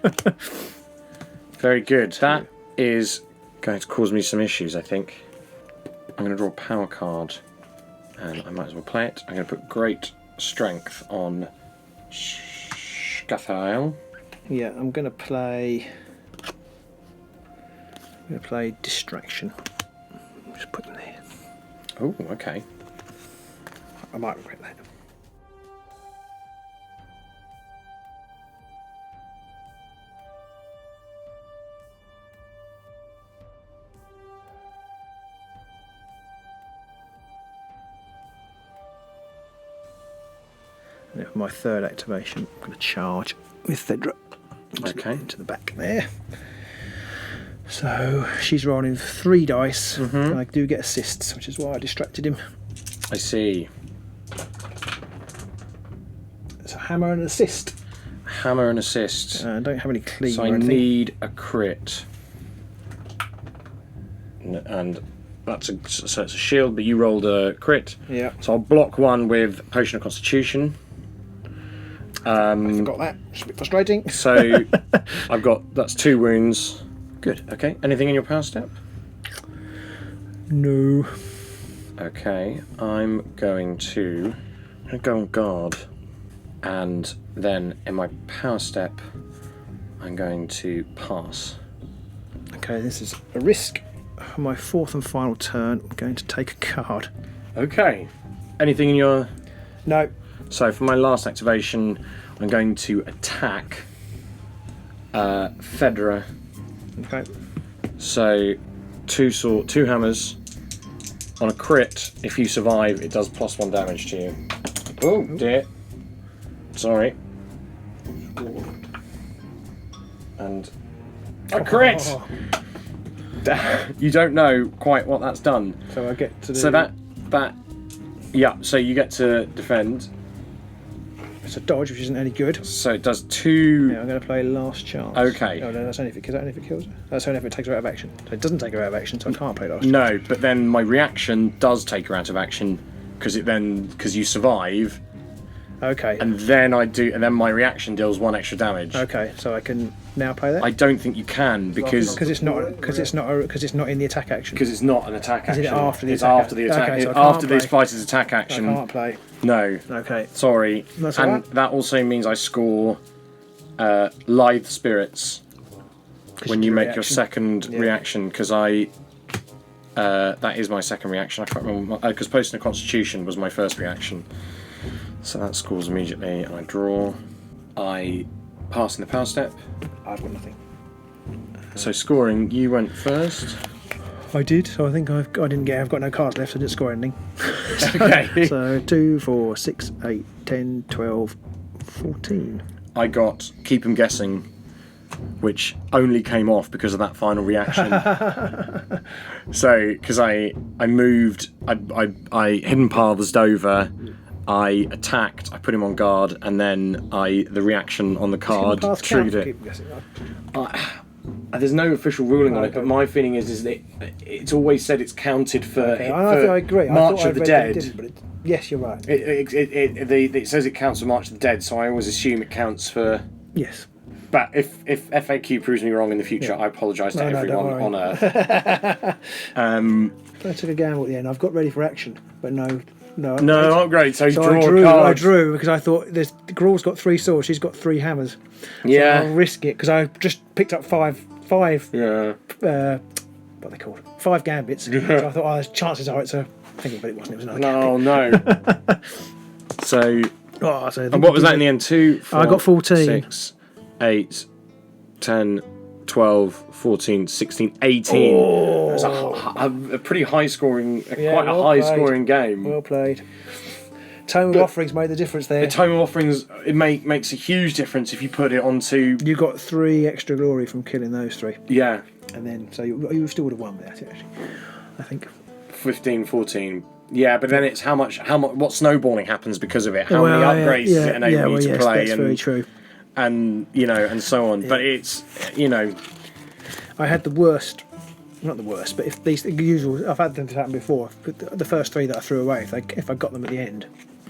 Speaker 4: Very good. That is going to cause me some issues, I think. I'm going to draw a power card, and I might as well play it. I'm going to put Great Strength on Gathael.
Speaker 1: Yeah, I'm going to play. Distraction. Just put them there.
Speaker 4: Oh, okay.
Speaker 1: I might regret that. Now for my third activation, I'm going to charge with Thedra into the back there. So she's rolling 3 dice, and I do get assists, which is why I distracted him.
Speaker 4: I see.
Speaker 1: It's a hammer and an assist.
Speaker 4: Hammer and assist.
Speaker 1: I don't have any cleave
Speaker 4: So
Speaker 1: or
Speaker 4: I
Speaker 1: anything.
Speaker 4: need a crit. And that's so it's a shield, but you rolled a crit.
Speaker 1: Yeah,
Speaker 4: So I'll block 1 with Potion of Constitution.
Speaker 1: I forgot that. It's a bit frustrating.
Speaker 4: So that's 2 wounds. Good. Okay. Anything in your power step?
Speaker 1: No.
Speaker 4: Okay. I'm going to go on guard, and then in my power step, I'm going to pass.
Speaker 1: Okay, this is a risk. For my 4th and final turn, I'm going to take a card.
Speaker 4: Okay. Anything in your?
Speaker 1: No.
Speaker 4: So for my last activation, I'm going to attack Fedra.
Speaker 1: Okay.
Speaker 4: So 2 hammers. On a crit, if you survive, it does +1 damage to you. Oh dear. Sorry. And a crit.
Speaker 1: Oh.
Speaker 4: You don't know quite what that's done.
Speaker 1: So I get to do...
Speaker 4: So that yeah. So you get to defend.
Speaker 1: It's a dodge, which isn't any good.
Speaker 4: So it does 2.
Speaker 1: Yeah, I'm going to play last chance.
Speaker 4: Okay.
Speaker 1: Oh no, that's only if it kills her. That's only if it takes her out of action. So it doesn't take her out of action, so I can't play last chance.
Speaker 4: No, but then my reaction does take her out of action because you survive.
Speaker 1: Okay.
Speaker 4: And then my reaction deals 1 extra damage.
Speaker 1: Okay, so I can now play that.
Speaker 4: I don't think you can because
Speaker 1: it's not in the attack action.
Speaker 4: Because it's not an attack
Speaker 1: Is
Speaker 4: action.
Speaker 1: it after the
Speaker 4: it's
Speaker 1: attack
Speaker 4: after the attack.
Speaker 1: Okay, so I
Speaker 4: after
Speaker 1: can't
Speaker 4: this
Speaker 1: play.
Speaker 4: fighter's attack action.
Speaker 1: I can't play.
Speaker 4: No.
Speaker 1: Okay.
Speaker 4: Sorry.
Speaker 1: That's
Speaker 4: and
Speaker 1: alright.
Speaker 4: that also means I score lithe spirits when you make your second reaction because that is my second reaction. I can't remember because posting a constitution was my first reaction. So that scores immediately, and I draw. I pass in the power step.
Speaker 1: I've got nothing.
Speaker 4: So scoring, you went first.
Speaker 1: I did. So I think I've got no cards left. So I didn't score anything.
Speaker 4: Okay.
Speaker 1: So 2, 4, 6, 8, 10, 12, 14.
Speaker 4: I got keep 'em guessing, which only came off because of that final reaction. So because I moved, I hidden paths over. I attacked, I put him on guard, and then the reaction on the card triggered it. There's no official ruling on it, but my feeling is that it's always said it's counted for,
Speaker 1: I agree.
Speaker 4: March of the Dead.
Speaker 1: Yes, you're right.
Speaker 4: It says it counts for March of the Dead, so I always assume it counts for...
Speaker 1: Yes.
Speaker 4: But if FAQ proves me wrong in the future, I apologise to everyone on Earth.
Speaker 1: I took a gamble at the end. I've got ready for action, but no
Speaker 4: upgrade. So draw
Speaker 1: I
Speaker 4: cards.
Speaker 1: I drew because I thought Grawl's got 3 swords. She's got 3 hammers.
Speaker 4: Yeah.
Speaker 1: So I'll risk it because I just picked up five.
Speaker 4: Yeah.
Speaker 1: What are they called? 5 gambits. So I thought, the chances are it's a thingy, but it wasn't. It was another gambit.
Speaker 4: No. So.
Speaker 1: So
Speaker 4: And what was that in the end? 2, 4,
Speaker 1: I got 14.
Speaker 4: 6, 8, 10, 12, 14, 16, 18.
Speaker 1: Oh.
Speaker 4: It was a pretty high scoring, quite a
Speaker 1: well
Speaker 4: high
Speaker 1: played.
Speaker 4: scoring game.
Speaker 1: Well played. Tome of Offerings made the difference there.
Speaker 4: The Tome of Offerings, it makes a huge difference if you put it onto...
Speaker 1: You got 3 extra glory from killing those 3.
Speaker 4: Yeah.
Speaker 1: And then, so you still would have won without it, actually. I think.
Speaker 4: 15, 14. Yeah, but then it's how much, what snowballing happens because of it. How many upgrades does it enable you to play?
Speaker 1: That's very true.
Speaker 4: And, and so on. Yeah. But it's,
Speaker 1: I had the worst, not the worst, but if these the usual, I've had them happen before. The first 3 that I threw away, if I got them at the end,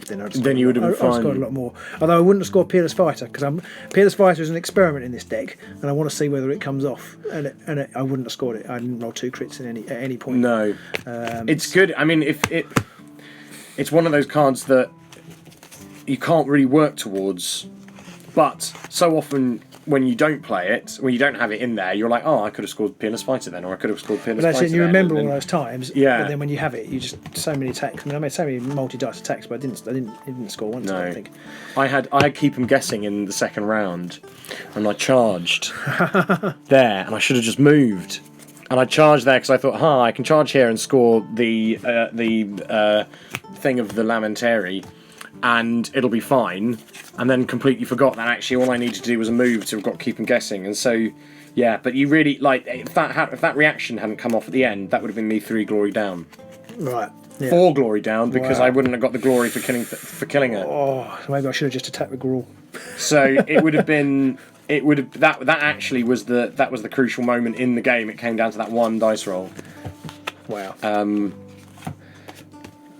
Speaker 1: then
Speaker 4: you would have been fine.
Speaker 1: I'd scored a lot more. Although I wouldn't have scored Peerless Fighter because Peerless Fighter is an experiment in this deck, and I want to see whether it comes off. And I wouldn't have scored it. I didn't roll 2 crits at any point.
Speaker 4: No, it's good. I mean, it's one of those cards that you can't really work towards, but so often when you don't play it, when you don't have it in there, you're like, oh, I could have scored Peerless Fighter then, or I could have scored Peerless Fighter.
Speaker 1: But that's it. You remember all those times.
Speaker 4: Yeah.
Speaker 1: But then when you have it, you just so many attacks. I made so many multi-dice attacks, but I didn't score once.
Speaker 4: No.
Speaker 1: I don't think.
Speaker 4: I had keep 'em guessing in the second round, and I charged there, and I should have just moved. And I charged there because I thought, I can charge here and score the thing of the Lamentary, and it'll be fine. And then completely forgot that actually all I needed to do was a move to have got keep 'em guessing. And so, yeah. But you really if that reaction hadn't come off at the end, that would have been me 3 glory down.
Speaker 1: Right. Yeah.
Speaker 4: 4 glory down because
Speaker 1: Wow.
Speaker 4: I wouldn't have got the glory for killing her.
Speaker 1: Oh, so maybe I should have just attacked with Grawl.
Speaker 4: So it would have been. It would have that actually was the crucial moment in the game. It came down to that 1 dice roll.
Speaker 1: Wow.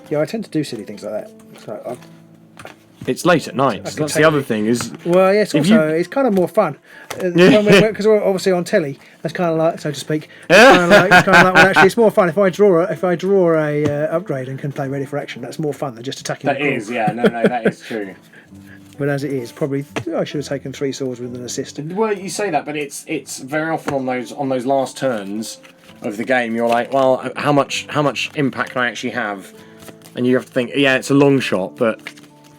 Speaker 1: Yeah, I tend to do silly things like that. So
Speaker 4: It's late at night. That's the other thing is.
Speaker 1: well, yes. Also, it's kind of more fun because we're obviously on telly. That's kind of like, so to speak. It's kind of like well, actually, it's more fun if I draw a upgrade and can play ready for action. That's more fun than just attacking.
Speaker 4: That is, yeah. No, that is true.
Speaker 1: But as it is, probably I should have taken 3 swords with an assist.
Speaker 4: Well, you say that, but it's very often on those last turns of the game. You're like, well, how much impact can I actually have? And you have to think, yeah, it's a long shot, but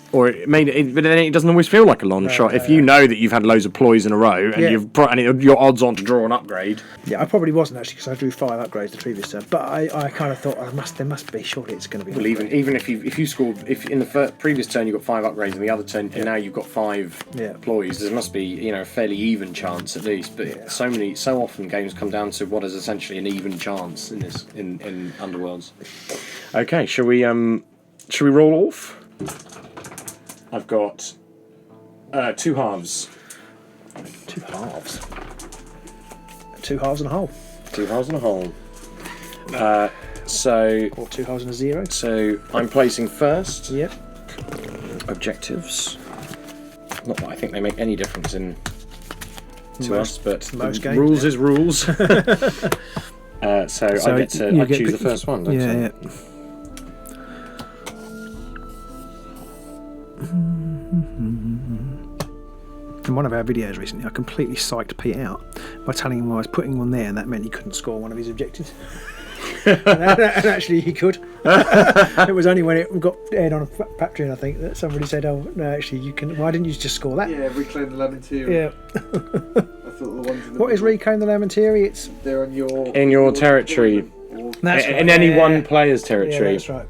Speaker 4: but then it doesn't always feel like a long shot. If you know that you've had loads of ploys in a row and your odds on to draw an upgrade.
Speaker 1: Yeah, I probably wasn't actually because I drew 5 upgrades the previous turn. But I kind of thought there must be. Surely it's going to be.
Speaker 4: Well, even if you scored, if in the previous turn you got 5 upgrades and the other turn and now you've got 5 ploys, there must be a fairly even chance at least. But so often games come down to what is essentially an even chance in this in Underworlds. Okay, shall we roll off? I've got 2 halves.
Speaker 1: 2 halves. 2 halves and a whole.
Speaker 4: 2 halves and a whole. So
Speaker 1: Or 2 halves and a 0.
Speaker 4: So I'm placing first.
Speaker 1: Yep.
Speaker 4: Objectives. Not that I think they make any difference to us, but
Speaker 1: most games,
Speaker 4: rules
Speaker 1: yeah.
Speaker 4: is rules. So I get to choose the first one, don't I?
Speaker 1: Yeah. In one of our videos recently, I completely psyched Pete out by telling him I was putting him on there, and that meant he couldn't score one of his objectives. and actually, he could. It was only when it got aired on Patreon, I think, that somebody said, "Oh, no, actually, you can." Why didn't you just score that?
Speaker 5: Yeah, reclaim the Lamenteer.
Speaker 1: Yeah.
Speaker 5: I thought the ones in the
Speaker 1: What is
Speaker 5: middle,
Speaker 1: Reclaim the Lamenteer? It's
Speaker 5: they're on your
Speaker 4: In your territory.
Speaker 5: deployment, or-
Speaker 1: that's right,
Speaker 4: In any
Speaker 1: yeah.
Speaker 4: one player's
Speaker 1: Yeah,
Speaker 4: territory.
Speaker 1: that's right.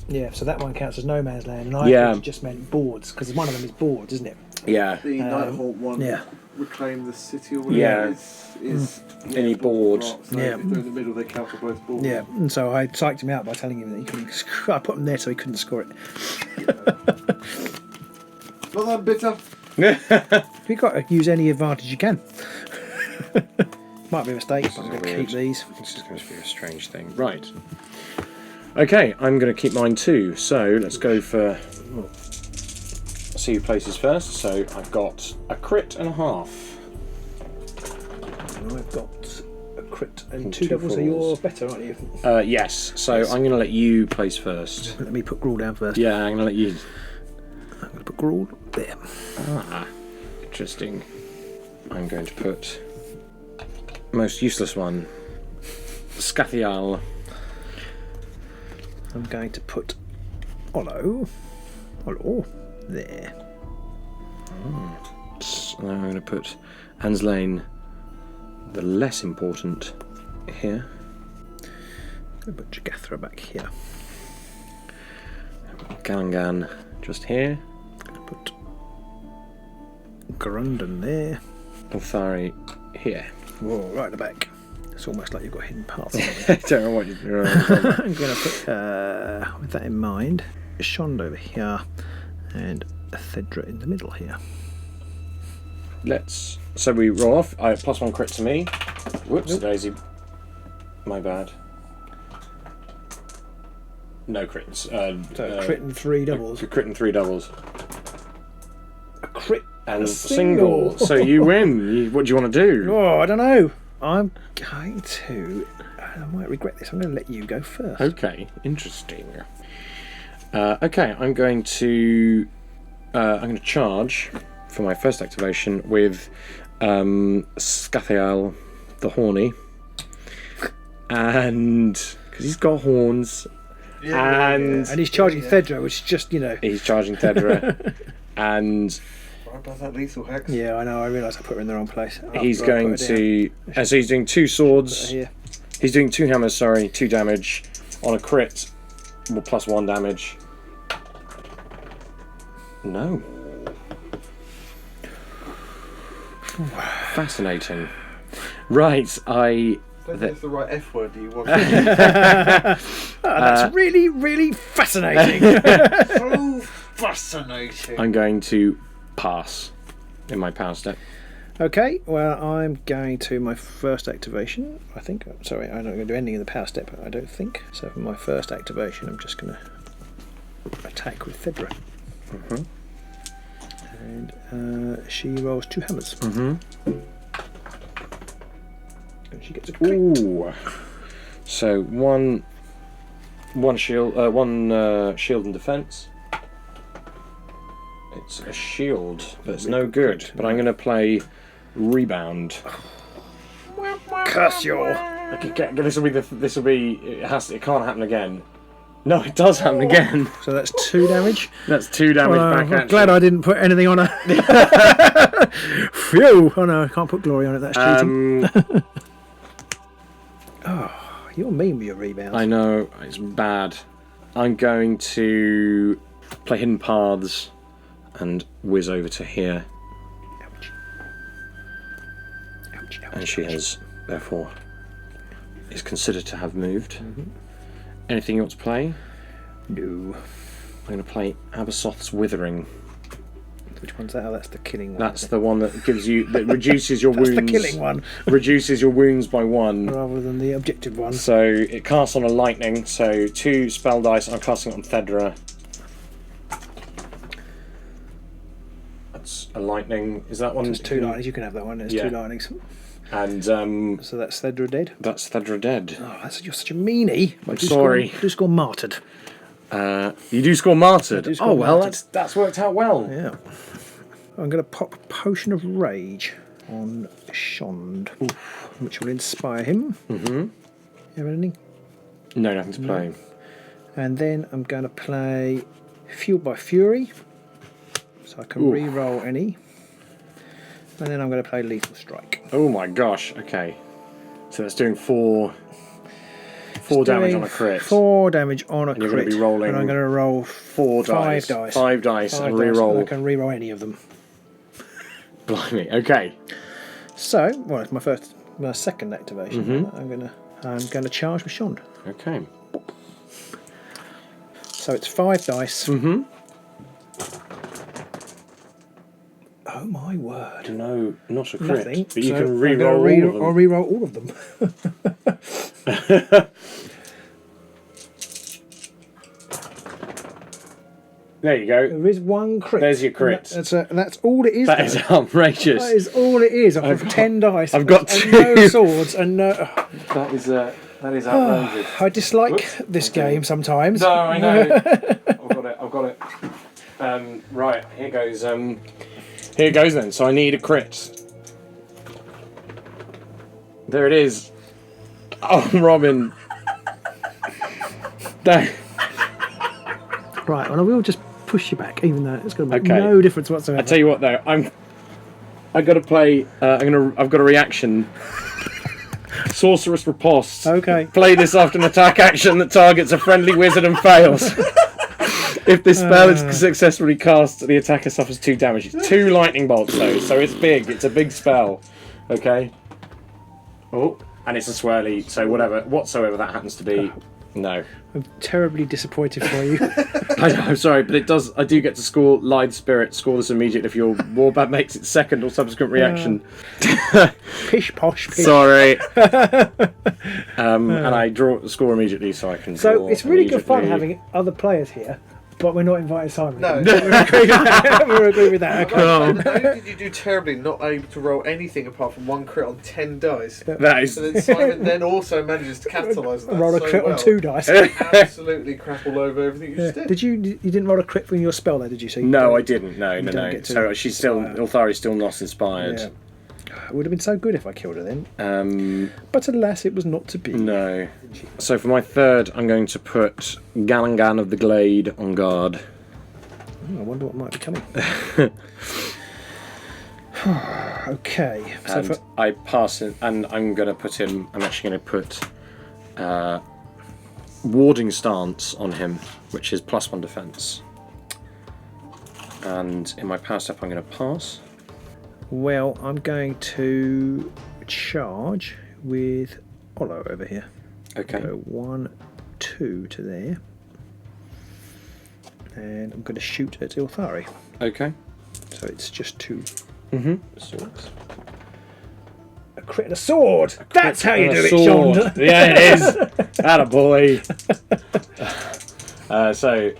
Speaker 1: Yeah, so that one counts as no man's land, and I
Speaker 4: Yeah.
Speaker 1: thought it just meant boards, because one of them is boards, isn't it?
Speaker 4: Yeah.
Speaker 5: The Nightvault one,
Speaker 1: yeah.
Speaker 5: reclaim the city or whatever
Speaker 4: Yeah.
Speaker 5: is
Speaker 4: Any board.
Speaker 5: So
Speaker 1: Yeah.
Speaker 5: if they're in the middle, they count for both boards.
Speaker 1: Yeah, and so I psyched him out by telling him that he couldn't. I put him there so he couldn't score it.
Speaker 5: Not that I'm bitter.
Speaker 1: You've got to use any advantage you can. Might be a mistake, but I'm going to keep these.
Speaker 4: This is going to be a strange thing. Right. Okay, I'm going to keep mine too. So let's go for. See who places first. So I've got a crit and a half.
Speaker 1: I've got a crit and
Speaker 4: And
Speaker 1: 2
Speaker 4: 2
Speaker 1: doubles, so
Speaker 4: falls.
Speaker 1: you're better, aren't you?
Speaker 4: Yes. So I'm going to let you place first.
Speaker 1: Let me put Gruul down first.
Speaker 4: Yeah, I'm going to let you.
Speaker 1: I'm going to put Gruul there.
Speaker 4: Ah, interesting. I'm going to put most useless one, Scathial.
Speaker 1: I'm going to put Ollo there.
Speaker 4: And I'm going to put Anslane, the less important, here.
Speaker 1: I'm going to put Jagathra back here.
Speaker 4: Galangan just here.
Speaker 1: I'm going to put Grundon there.
Speaker 4: Ylthari here.
Speaker 1: Whoa, right at the back. It's almost like you've got hidden paths.
Speaker 4: I don't know what you're doing.
Speaker 1: I'm going to put, with that in mind, Shond over here and a Thedra in the middle here.
Speaker 4: So we roll off. Plus 1 crit to me. Whoops, Daisy. My bad. No crits.
Speaker 1: So crit and 3 doubles.
Speaker 4: A crit and 3 doubles.
Speaker 1: A crit
Speaker 4: And
Speaker 1: a
Speaker 4: single. So you win. What do you want to do?
Speaker 1: Oh, I don't know. I'm going to. I might regret this. I'm going to let you go first.
Speaker 4: Okay, interesting. Okay, I'm going to charge for my first activation with Scathial the Horny, and because he's got horns, and
Speaker 1: And he's charging Thedra, which is just,
Speaker 4: he's charging Thedra, and
Speaker 5: What about that lethal hex?
Speaker 1: Yeah, I know. I realise I put her in the wrong place.
Speaker 4: he's
Speaker 1: After I
Speaker 4: going
Speaker 1: put her down.
Speaker 4: to. So he's doing 2 swords.
Speaker 1: Here.
Speaker 4: He's doing 2 hammers. Sorry, 2 damage on a crit. Well, plus 1 damage. No. Fascinating. Right,
Speaker 5: I don't think it's the right F word. Do you want?
Speaker 1: That's really, really fascinating.
Speaker 5: So fascinating.
Speaker 4: I'm going to pass in my power step.
Speaker 1: Okay, well, I'm going to my first activation, I think. Sorry, I'm not going to do anything in the power step, I don't think. So for my first activation, I'm just going to attack with Thedra.
Speaker 4: Mm-hmm.
Speaker 1: And she rolls 2 hammers.
Speaker 4: Mm-hmm.
Speaker 1: And she gets a crit.
Speaker 4: Ooh. So one shield, shield and defense. It's a shield, but it's no good. But I'm going to play rebound.
Speaker 1: Curse you!
Speaker 4: This will be. It can't happen again. No, it does happen again.
Speaker 1: So that's 2 damage.
Speaker 4: That's 2 damage back
Speaker 1: I'm
Speaker 4: at
Speaker 1: glad I didn't put anything on her. Phew! Oh no, I can't put glory on it, that's cheating. You're mean with your rebounds.
Speaker 4: I know, it's bad. I'm going to play Hidden Paths and whiz over to here.
Speaker 1: Ouch. Ouch, ouch,
Speaker 4: And she
Speaker 1: ouch.
Speaker 4: has, therefore, is considered to have moved. Anything you want to play?
Speaker 1: No.
Speaker 4: I'm going to play Abersoth's Withering.
Speaker 1: Which one's that? Oh, that's the killing one.
Speaker 4: That's the one that gives you that reduces your
Speaker 1: That's
Speaker 4: wounds.
Speaker 1: the killing one,
Speaker 4: Reduces your wounds by 1.
Speaker 1: rather than the objective one.
Speaker 4: So it casts on a lightning. So 2 spell dice. I'm casting it on Thedra. That's a lightning. Is that one?
Speaker 1: There's 2 lightnings. You can have that one. There's
Speaker 4: Yeah.
Speaker 1: 2 lightnings.
Speaker 4: And
Speaker 1: So that's Thedra dead.
Speaker 4: that's Thedra dead.
Speaker 1: Oh, you're such a meanie.
Speaker 4: I'm sorry.
Speaker 1: Do score martyred.
Speaker 4: You do score martyred.
Speaker 1: I do score
Speaker 4: Oh well,
Speaker 1: martyred.
Speaker 4: that's worked out well.
Speaker 1: Yeah. I'm going to pop Potion of Rage on Shond, which will inspire him. Mm-hmm. You have anything?
Speaker 4: No, nothing to play.
Speaker 1: And then I'm going to play Fueled by Fury, so I can re-roll any. And then I'm going to play Lethal Strike.
Speaker 4: Oh my gosh. Okay. So that's doing 4 damage on a crit.
Speaker 1: 4 damage on a
Speaker 4: And you're
Speaker 1: crit.
Speaker 4: going to be rolling
Speaker 1: and I'm going to roll
Speaker 4: 4
Speaker 1: 5
Speaker 4: dice.
Speaker 1: dice.
Speaker 4: 5 dice
Speaker 1: 5
Speaker 4: and
Speaker 1: dice,
Speaker 4: re-roll.
Speaker 1: and I can re-roll any of them.
Speaker 4: Blimey. Okay.
Speaker 1: So, well, it's my second activation.
Speaker 4: Mm-hmm.
Speaker 1: I'm going to charge with Shond.
Speaker 4: Okay.
Speaker 1: So it's 5 dice.
Speaker 4: Mm-hmm.
Speaker 1: Oh my word!
Speaker 4: No, not a crit.
Speaker 1: Nothing.
Speaker 4: But you
Speaker 1: So
Speaker 4: can
Speaker 1: I'm
Speaker 4: re-roll
Speaker 1: gonna
Speaker 4: all of them.
Speaker 1: I'll re-roll all of them.
Speaker 4: There you go.
Speaker 1: There is 1 crit.
Speaker 4: There's your crit.
Speaker 1: That's all it is.
Speaker 4: That
Speaker 1: though.
Speaker 4: is outrageous.
Speaker 1: That is all it is. I've got 10 dice.
Speaker 4: I've got
Speaker 1: and
Speaker 4: 2.
Speaker 1: no swords and no.
Speaker 4: That is outrageous.
Speaker 1: I dislike
Speaker 4: Whoops.
Speaker 1: this game sometimes.
Speaker 4: No, I know. I've got it. Right, here goes. Here goes then. So I need a crit. There it is. Oh, Robin. No.
Speaker 1: Right, well, I will just push you back, even though it's going to make
Speaker 4: Okay.
Speaker 1: no difference whatsoever.
Speaker 4: I tell you what though, I got to play. I've got a reaction. Sorceress Riposte.
Speaker 1: Okay.
Speaker 4: Play this after an attack action that targets a friendly wizard and fails. If this spell is successfully cast, the attacker suffers 2 damage. It's 2 lightning bolts though, so it's big. It's a big spell. Okay. Oh, and it's a swirly. So whatsoever that happens to be, no.
Speaker 1: I'm terribly disappointed for you.
Speaker 4: I'm sorry, but it does. I do get to score Lied Spirit. Score this immediately if your Warband makes its second or subsequent reaction.
Speaker 1: Pish posh pish.
Speaker 4: Sorry. And I score immediately, so I can.
Speaker 1: So
Speaker 4: draw
Speaker 1: it's really good fun
Speaker 4: immediately.
Speaker 1: having other players here, but we're not inviting Simon.
Speaker 5: No.
Speaker 1: We're agree with that. Okay.
Speaker 5: Not only did you do terribly, not able to roll anything apart from 1 crit on 10 dice.
Speaker 4: That is.
Speaker 5: And then Simon then also manages to capitalise on that
Speaker 1: Roll a
Speaker 5: so
Speaker 1: crit
Speaker 5: well.
Speaker 1: on 2 dice.
Speaker 5: Absolutely crap all over everything you just did.
Speaker 1: Did you didn't roll a crit from your spell there, did you? So you
Speaker 4: No,
Speaker 1: don't-
Speaker 4: I didn't. No.
Speaker 1: don't get to
Speaker 4: So she's still.
Speaker 1: inspire.
Speaker 4: Ylthari's still not inspired.
Speaker 1: Yeah. It would have been so good if I killed her then. But alas, it was not to be.
Speaker 4: No. So for my third, I'm going to put Galangan of the Glade on guard.
Speaker 1: I wonder what might be coming. Okay. So
Speaker 4: And I pass it, and I'm going to put him. I'm actually going to put warding stance on him, which is +1 defense. And in my power step, I'm going to pass.
Speaker 1: well, I'm going to charge with Olo over here.
Speaker 4: Okay.
Speaker 1: Go 1, 2 to there. And I'm going to shoot at Ylthari.
Speaker 4: Okay.
Speaker 1: So it's just 2
Speaker 4: Mm-hmm.
Speaker 1: swords. A crit and a sword! That's how you
Speaker 4: And
Speaker 1: do
Speaker 4: a
Speaker 1: it,
Speaker 4: sword.
Speaker 1: Sean!
Speaker 4: Yeah, it is. Attaboy. So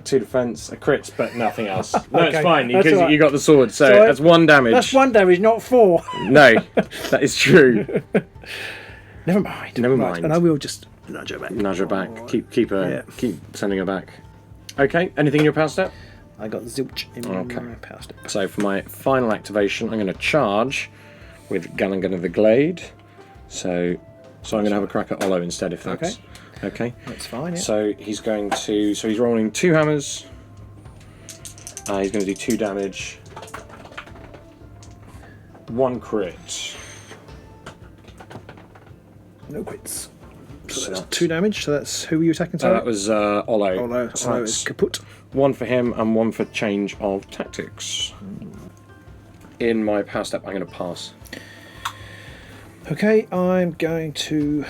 Speaker 4: 2 defense, a crit, but nothing else. No,
Speaker 1: Okay,
Speaker 4: it's fine
Speaker 1: that's
Speaker 4: because
Speaker 1: all right.
Speaker 4: you got the sword. So
Speaker 1: So
Speaker 4: that's 1 damage.
Speaker 1: That's 1 damage, not 4.
Speaker 4: No, that is true.
Speaker 1: Never mind.
Speaker 4: Never
Speaker 1: Right,
Speaker 4: mind.
Speaker 1: and I will just nudge her back.
Speaker 4: Nudge her back.
Speaker 1: Alright.
Speaker 4: Keep sending her back. Okay. Anything in your power step?
Speaker 1: I got zilch in
Speaker 4: Okay.
Speaker 1: my power step.
Speaker 4: So for my final activation, I'm going to charge with Galangan of the Glade. So I'm going to have a crack at Olo instead, if that's okay.
Speaker 1: That's fine, yeah.
Speaker 4: So he's going to. So he's rolling 2 hammers. He's going to do 2 damage. 1 crit.
Speaker 1: No crits. So
Speaker 4: So
Speaker 1: that's
Speaker 4: that's-
Speaker 1: 2 damage. So that's who were you attacking? Sorry?
Speaker 4: That was Olo.
Speaker 1: Olo.
Speaker 4: So
Speaker 1: Olo
Speaker 4: that's
Speaker 1: is kaput.
Speaker 4: 1 for him and 1 for change of tactics. In my power step, I'm going to pass.
Speaker 1: Okay, I'm going to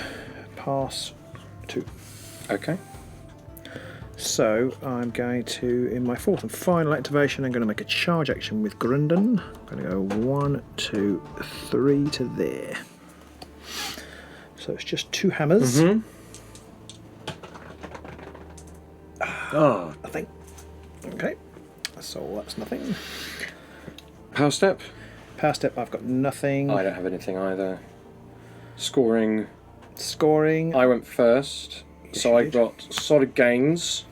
Speaker 1: pass 2.
Speaker 4: Okay.
Speaker 1: So I'm going to, in my fourth and final activation, I'm going to make a charge action with Grundon. I'm going to go 1, 2, 3 to there. So it's just 2 hammers.
Speaker 4: Oh,
Speaker 1: Nothing. Okay. So that's nothing.
Speaker 4: power step.
Speaker 1: Power step, I've got nothing.
Speaker 4: I don't have anything either. Scoring.
Speaker 1: Scoring.
Speaker 4: I went first, so I got solid gains.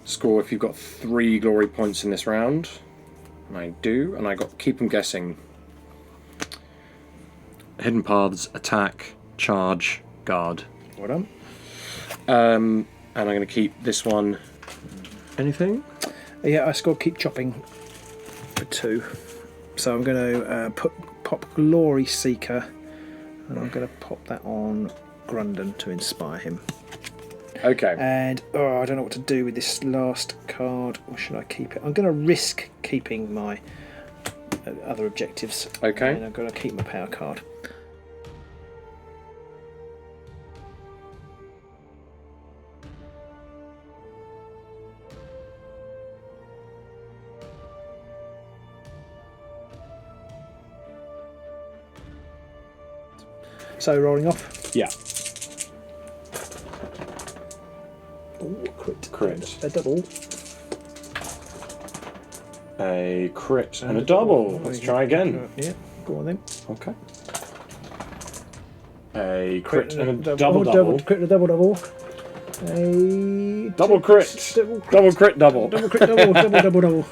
Speaker 4: Score if you've got 3 glory points in this round. And I do, and I got keep them guessing. Hidden paths, attack, charge, guard.
Speaker 1: Well done.
Speaker 4: And I'm going to keep this one. Anything?
Speaker 1: Yeah, I scored keep chopping for 2. So I'm going to pop Glory Seeker, and I'm going to pop that on Grundon to inspire him.
Speaker 4: Okay.
Speaker 1: And I don't know what to do with this last card. Or should I keep it? I'm going to risk keeping my other objectives.
Speaker 4: Okay.
Speaker 1: And I'm going to keep my power card. So rolling off.
Speaker 4: Yeah.
Speaker 1: Ooh, crit.
Speaker 4: Crit.
Speaker 1: A double.
Speaker 4: A crit and a double. Let's try again.
Speaker 1: Yeah, go on then.
Speaker 4: Okay. A crit and a
Speaker 1: double.
Speaker 4: double.
Speaker 1: Crit and a double. A
Speaker 4: Double crit. Double crit double.
Speaker 1: Double crit double. double.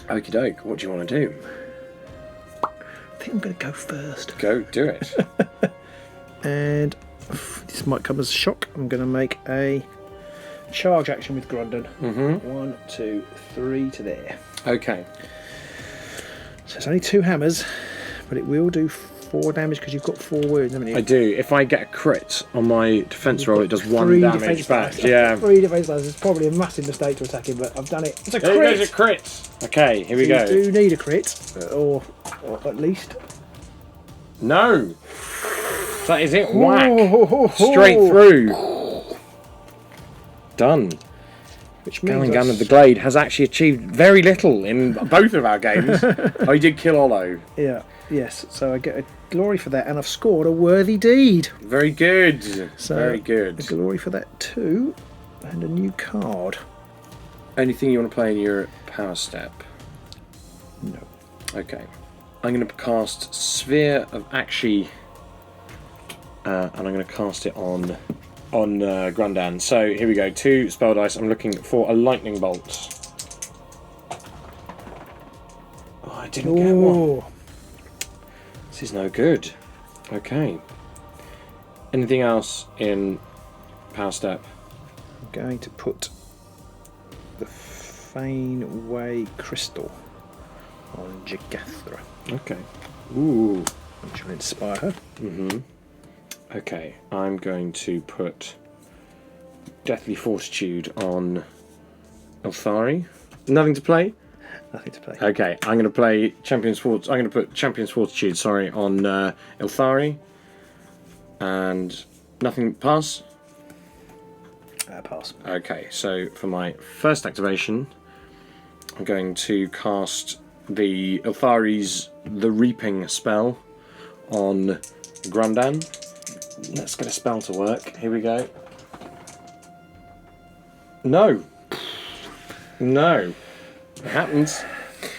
Speaker 4: Okie doke. What do you want to do?
Speaker 1: I think I'm going to go first.
Speaker 4: Go do it.
Speaker 1: And this might come as a shock. I'm going to make a charge action with Grundon. 1, 2, 3 to there.
Speaker 4: Okay.
Speaker 1: So it's only 2 hammers, but it will do 4 damage because you've got 4 wounds, haven't you?
Speaker 4: I do. If I get a crit on my defense roll, it does 1
Speaker 1: 3
Speaker 4: damage
Speaker 1: defense
Speaker 4: back.
Speaker 1: dice.
Speaker 4: Yeah.
Speaker 1: 3 defense dice. It's probably a massive mistake to attack him, but I've done it. It's a
Speaker 4: There
Speaker 1: crit.
Speaker 4: goes a crit. Okay, here we
Speaker 1: So
Speaker 4: go.
Speaker 1: you do need a crit, or at least.
Speaker 4: No. That is it. Whack.
Speaker 1: Ooh.
Speaker 4: Straight through. Done.
Speaker 1: Which means
Speaker 4: Galangan of the Glade has actually achieved very little in both of our games. I did kill Olo.
Speaker 1: Yeah. Yes. So I get a glory for that, and I've scored a worthy deed.
Speaker 4: Very good.
Speaker 1: So
Speaker 4: Very good.
Speaker 1: A glory for that too, and a new card.
Speaker 4: Anything you want to play in your power step?
Speaker 1: No.
Speaker 4: Okay. I'm going to cast Sphere of Akshi, and I'm going to cast it on Grundan. So here we go. 2 spell dice. I'm looking for a lightning bolt. Oh, I didn't get one.
Speaker 1: Ooh.
Speaker 4: This is no good. Okay. Anything else in power step?
Speaker 1: I'm going to put the Faneway Crystal on Jagathra.
Speaker 4: Okay. Ooh.
Speaker 1: I'm trying to inspire her.
Speaker 4: Okay. I'm going to put Deathly Fortitude on Ylthari. Nothing to play?
Speaker 1: Nothing to play.
Speaker 4: Okay, I'm going to play Champion's Fort. I'm going to put Champion's Fortitude. Sorry, on Ylthari, and nothing pass.
Speaker 1: Pass.
Speaker 4: Okay, so for my first activation, I'm going to cast the Ylthari's The Reaping spell on Grundan. Let's get a spell to work. Here we go. No. No. It happens.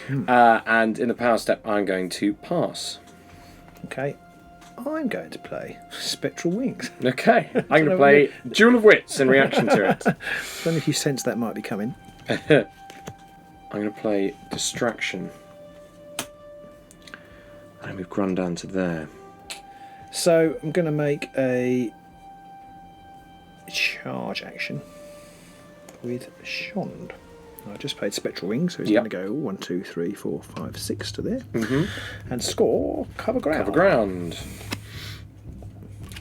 Speaker 4: And in the power step, I'm going to pass.
Speaker 1: Okay. I'm going to play Spectral Wings.
Speaker 4: Okay. I'm going to play Duel of Wits in reaction to it.
Speaker 1: I don't know if you sense that might be coming.
Speaker 4: I'm going to play Distraction. And move Grundan to there.
Speaker 1: So I'm going to make a charge action with Shond. I just played Spectral Wings, so he's
Speaker 4: Yep.
Speaker 1: going to go 1, 2, 3, 4, 5, 6 to there. And score Cover Ground.
Speaker 4: Cover Ground.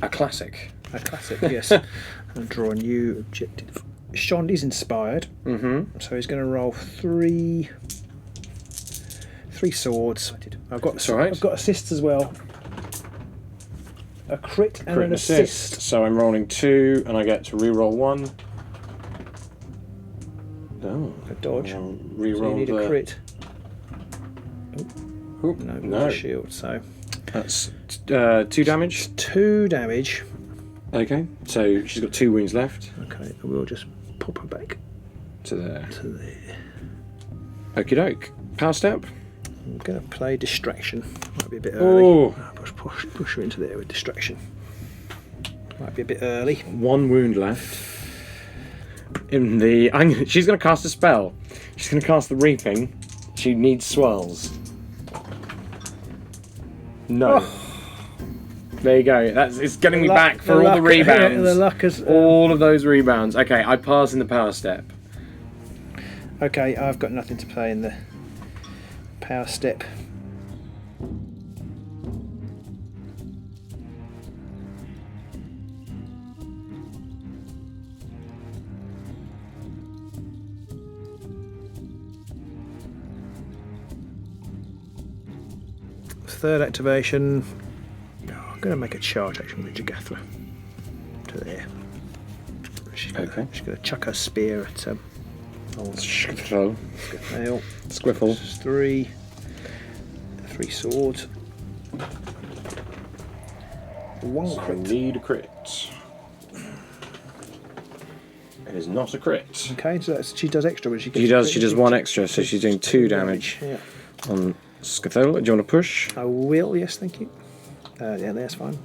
Speaker 4: A classic.
Speaker 1: A classic, yes. And draw a new objective. Shond is inspired, so he's going to roll 3 swords. I've got
Speaker 4: all right.
Speaker 1: I've got assists as well. a crit and
Speaker 4: Crit
Speaker 1: an
Speaker 4: and assist. So I'm rolling 2, and I get to re-roll 1. Oh,
Speaker 1: A dodge.
Speaker 4: I'll
Speaker 1: So
Speaker 4: re-roll
Speaker 1: you need
Speaker 4: the
Speaker 1: a crit.
Speaker 4: Oop,
Speaker 1: No shield. So
Speaker 4: That's 2 damage.
Speaker 1: 2 damage.
Speaker 4: Okay, so she's got 2 wounds left.
Speaker 1: Okay, I will just pop her back
Speaker 4: To there.
Speaker 1: to there.
Speaker 4: Okie doke. Power step.
Speaker 1: I'm going to play distraction. Might be a bit early.
Speaker 4: Oh,
Speaker 1: Push her into there with distraction. Might be a bit early.
Speaker 4: 1 wound left. In the, she's going to cast a spell. She's going to cast the reaping. She needs swirls. No.
Speaker 1: Oh.
Speaker 4: There you go. It's getting me
Speaker 1: luck-
Speaker 4: back for
Speaker 1: the
Speaker 4: all
Speaker 1: luck-
Speaker 4: the rebounds.
Speaker 1: the luck has,
Speaker 4: all of those rebounds. Okay, I pass in the power step.
Speaker 1: Okay, I've got nothing to play in the power step. Third activation. I'm going to make a charge action with Jagathra to there. She's going to chuck her spear at old
Speaker 4: Squiffle.
Speaker 1: nail.
Speaker 4: Squiffle.
Speaker 1: 3 swords. 1
Speaker 4: So I
Speaker 1: crit.
Speaker 4: need a crit. It is not a crit.
Speaker 1: Okay, so she does extra when she gets
Speaker 4: She
Speaker 1: a
Speaker 4: does.
Speaker 1: crit.
Speaker 4: She does 1 extra, so she's doing 2 damage
Speaker 1: Yeah.
Speaker 4: on Scathol. Do you want to push?
Speaker 1: I will, yes, thank you. Yeah, that's fine.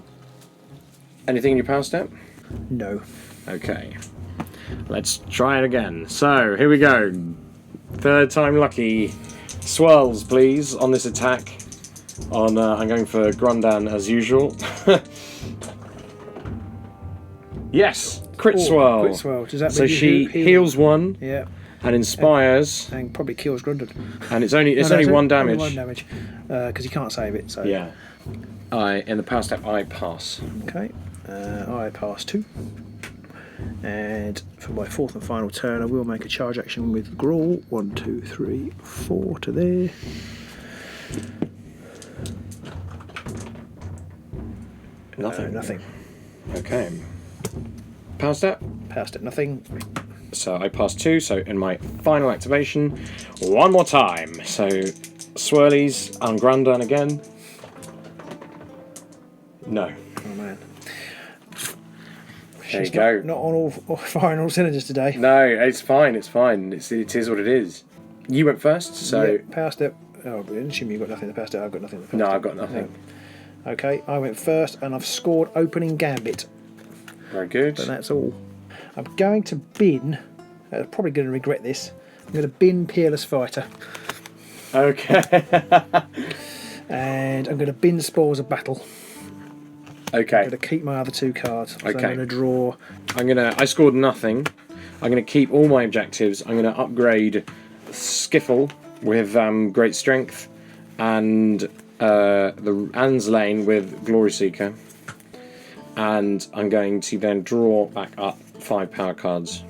Speaker 4: Anything in your power step?
Speaker 1: No.
Speaker 4: Okay. Let's try it again. So, here we go. 3rd time lucky. Swirls, please, on this attack. I'm going for Grundan as usual. Yes! Crit swirl.
Speaker 1: Crit swirl. Does that
Speaker 4: So
Speaker 1: mean you
Speaker 4: she
Speaker 1: heal?
Speaker 4: heals 1
Speaker 1: Yeah,
Speaker 4: and inspires,
Speaker 1: and probably kills Grundon.
Speaker 4: and it's only 1 damage.
Speaker 1: 1 damage, because he can't save it. So
Speaker 4: Yeah. In the power step, I pass.
Speaker 1: Okay, I pass 2. And for my 4th and final turn, I will make a charge action with Grawl. 1, 2, 3, 4 to there.
Speaker 4: Nothing.
Speaker 1: Nothing.
Speaker 4: Okay. Power step.
Speaker 1: Passed it. Nothing.
Speaker 4: So I pass 2, so in my final activation, 1 more time. So swirlies on Grundan again. No.
Speaker 1: Oh man.
Speaker 4: There you
Speaker 1: She's
Speaker 4: go.
Speaker 1: Not on all firing all cylinders today.
Speaker 4: No, it's fine, it's fine. It is what it is. You went first, so...
Speaker 1: Yeah, power step. Oh, brilliant. Assume you've got nothing to power step. I've got nothing to power
Speaker 4: No,
Speaker 1: step.
Speaker 4: I've got nothing.
Speaker 1: No. Okay, I went first and I've scored opening gambit.
Speaker 4: Very good.
Speaker 1: But that's all. I'm going to bin. I'm probably going to regret this. I'm going to bin Peerless Fighter.
Speaker 4: Okay.
Speaker 1: And I'm going to bin Spoils of Battle. I'm
Speaker 4: Okay.
Speaker 1: going to keep my other 2 cards. So
Speaker 4: Okay.
Speaker 1: I'm going to draw.
Speaker 4: I scored nothing. I'm going to keep all my objectives. I'm going to upgrade Skiffle with Great Strength and the Anne's Lane with Glory Seeker. And I'm going to then draw back up 5 power cards.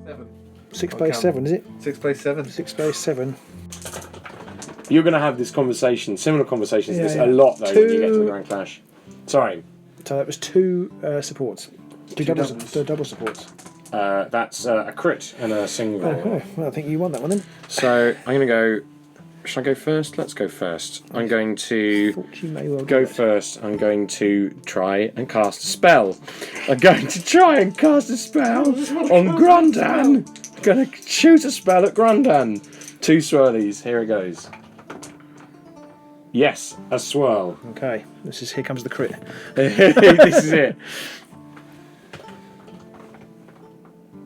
Speaker 5: Seven.
Speaker 1: 6
Speaker 5: Okay.
Speaker 1: base 7, is it?
Speaker 5: 6 plays 7.
Speaker 1: 6 base 7.
Speaker 4: You're going to have this conversation, similar conversations to this
Speaker 1: Yeah,
Speaker 4: a lot though when you get to the
Speaker 1: Two-
Speaker 4: Grand Clash. Sorry,
Speaker 1: So that was 2 supports. Two doubles.
Speaker 5: doubles.
Speaker 1: Double supports.
Speaker 4: that's a crit and a single.
Speaker 1: Oh, well, I think you won that one then.
Speaker 4: So I'm going to go. Should I go first? Let's go first. I'm going to
Speaker 1: Thought you may well
Speaker 4: go
Speaker 1: do that.
Speaker 4: first. I'm going to try and cast a spell. I'm going to try and cast a spell on Grundan. I'm going to shoot a spell at Grundan. 2 swirlies. Here it goes. Yes, a swirl.
Speaker 1: Okay, here comes the crit.
Speaker 4: This is it.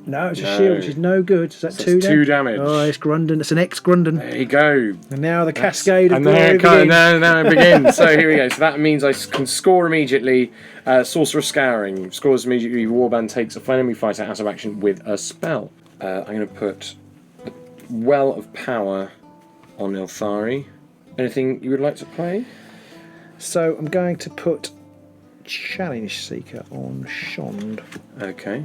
Speaker 1: No, it's a
Speaker 4: No.
Speaker 1: shield, which is no good. Is that
Speaker 4: So
Speaker 1: 2
Speaker 4: it's 2 damage.
Speaker 1: Oh, it's Grundon. It's an ex-Grundon.
Speaker 4: There you go.
Speaker 1: And now the cascade of
Speaker 4: And
Speaker 1: glory
Speaker 4: there
Speaker 1: begins.
Speaker 4: now it begins. So here we go. So that means I can score immediately. Sorcerer Scouring. Scores immediately. Warband takes a enemy fighter out of action with a spell. I'm going to put the Well of Power on Ylthari. Anything you would like to play?
Speaker 1: So I'm going to put Challenge Seeker on Shond.
Speaker 4: Okay.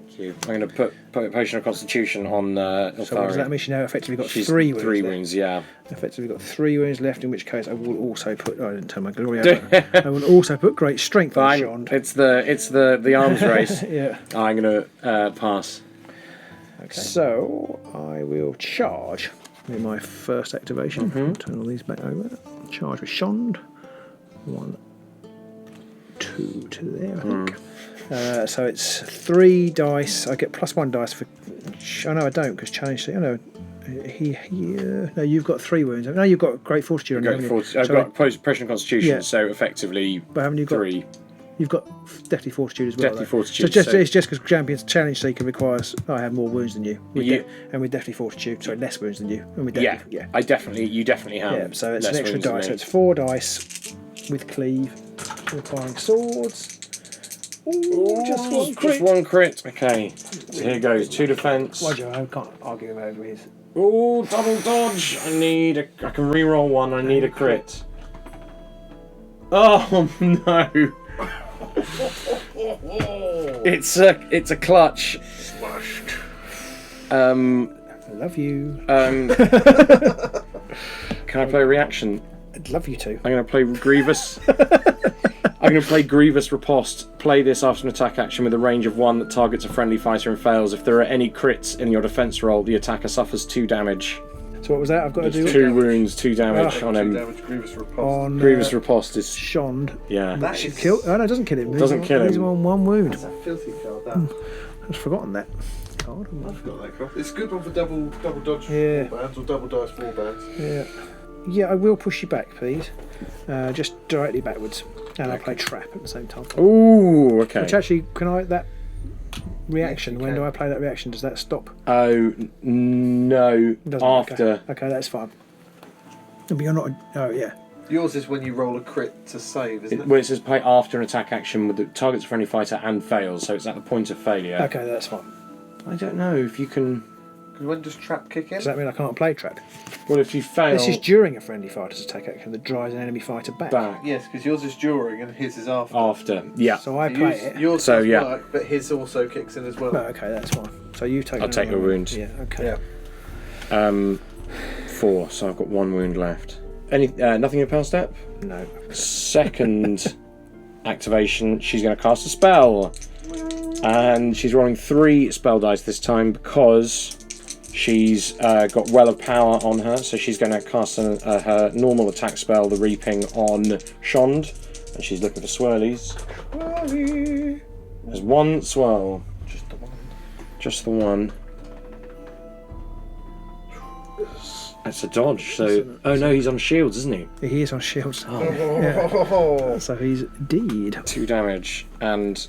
Speaker 4: Thank you. I'm going to put Potion of Constitution on Ylthari.
Speaker 1: So what does that mean? She now effectively got
Speaker 4: She's
Speaker 1: 3 wounds.
Speaker 4: 3
Speaker 1: left.
Speaker 4: wounds, yeah.
Speaker 1: Effectively got 3 wounds left, in which case I will also put. Oh, I didn't turn my glory over. I will also put Great Strength on Shond.
Speaker 4: It's the arms race.
Speaker 1: Yeah.
Speaker 4: I'm going to pass.
Speaker 1: Okay. So I will charge with my first activation. Turn all these back over. Charge with Shond. 1, 2 to there, I think. So it's 3 dice. I get +1 dice for. Oh no, I don't, because challenge. Oh no, no, you've got 3 wounds. No, you've got Great Fortitude.
Speaker 4: I've got Potion of Constitution,
Speaker 1: Yeah.
Speaker 4: so effectively
Speaker 1: But haven't you got
Speaker 4: 3.
Speaker 1: You've got Deathly Fortitude as well.
Speaker 4: Deathly
Speaker 1: though.
Speaker 4: Fortitude,
Speaker 1: So it's just because Champion's Challenge Seeker requires. I have more wounds than you.
Speaker 4: Yeah.
Speaker 1: And with Deathly Fortitude, sorry, less wounds than you. And with
Speaker 4: Yeah,
Speaker 1: Deathly, yeah.
Speaker 4: you definitely have.
Speaker 1: Yeah, so it's
Speaker 4: less
Speaker 1: an extra
Speaker 4: wounds than
Speaker 1: dice.
Speaker 4: me.
Speaker 1: So it's 4 dice with cleave, requiring swords. Ooh, just 1 crit.
Speaker 4: Just 1 crit. Okay, so here goes 2 defense.
Speaker 1: Why, Joe? I can't argue over his.
Speaker 4: Oh, double dodge. I can re-roll 1. I need a crit. Oh no! It's a clutch.
Speaker 1: I love you.
Speaker 4: Can I play a reaction?
Speaker 1: I'd love you to.
Speaker 4: I'm going to play Grievous. I'm going to play Grievous Riposte. Play this after an attack action with a range of 1 that targets a friendly fighter and fails. If there are any crits in your defense roll, the attacker suffers 2 damage.
Speaker 1: So what was that? I've got to do
Speaker 4: 2 wounds, 2 damage on
Speaker 5: 2
Speaker 4: him.
Speaker 5: damage, Grievous Riposte.
Speaker 1: on
Speaker 4: Grievous Riposte is
Speaker 1: Shond.
Speaker 4: yeah.
Speaker 5: That
Speaker 1: Should
Speaker 5: is
Speaker 1: kill. Oh no, it doesn't kill him.
Speaker 4: Doesn't kill him.
Speaker 1: He's on 1 wound.
Speaker 5: That's a filthy card. That.
Speaker 1: I've forgotten that card.
Speaker 5: I've got that card. It's a good one for double dodge
Speaker 1: Yeah.
Speaker 5: warbands or double dice warbands.
Speaker 1: Yeah. Yeah, I will push you back, please. Just directly backwards. And I'll play Trap at the same time.
Speaker 4: Ooh, okay.
Speaker 1: Which actually, can I, that reaction,
Speaker 5: Yes, you
Speaker 1: when
Speaker 5: can.
Speaker 1: do I play that reaction? Does that stop?
Speaker 4: Oh no!
Speaker 1: It doesn't?
Speaker 4: After
Speaker 1: Okay, that's fine. But you're not, oh yeah.
Speaker 5: Yours is when you roll a crit to save, isn't it?
Speaker 4: well, it says play after an attack action with the target's a friendly fighter and fails, so it's at the point of failure.
Speaker 1: Okay, that's fine.
Speaker 4: I don't know if you can.
Speaker 5: Because when does trap kick in?
Speaker 1: Does that mean I can't play Trap?
Speaker 4: Well, if you fail
Speaker 1: This is during a friendly fighter's attack action that drives an enemy fighter back.
Speaker 4: back
Speaker 5: Yes, because yours is during and his is after.
Speaker 4: after, yeah.
Speaker 1: So I play it.
Speaker 5: Yours
Speaker 4: So,
Speaker 5: does
Speaker 4: yeah.
Speaker 5: work, but his also kicks in as well.
Speaker 1: Oh, okay, that's fine. So you take
Speaker 4: I'll take
Speaker 1: another
Speaker 4: a wound.
Speaker 1: Yeah, okay.
Speaker 5: Yeah.
Speaker 4: 4, so I've got 1 wound left. Any nothing in power step.
Speaker 1: No.
Speaker 4: Second activation, she's going to cast a spell, and she's rolling 3 spell dice this time because she's got Well of Power on her, so she's going to cast her normal attack spell, the Reaping, on Shond, and she's looking for swirlies. There's 1 swirl.
Speaker 5: Just the one.
Speaker 4: Just the 1. That's a dodge, so... Oh no, he's on shields, isn't he?
Speaker 1: He is on shields.
Speaker 5: Oh.
Speaker 1: So he's dead.
Speaker 4: 2 damage, and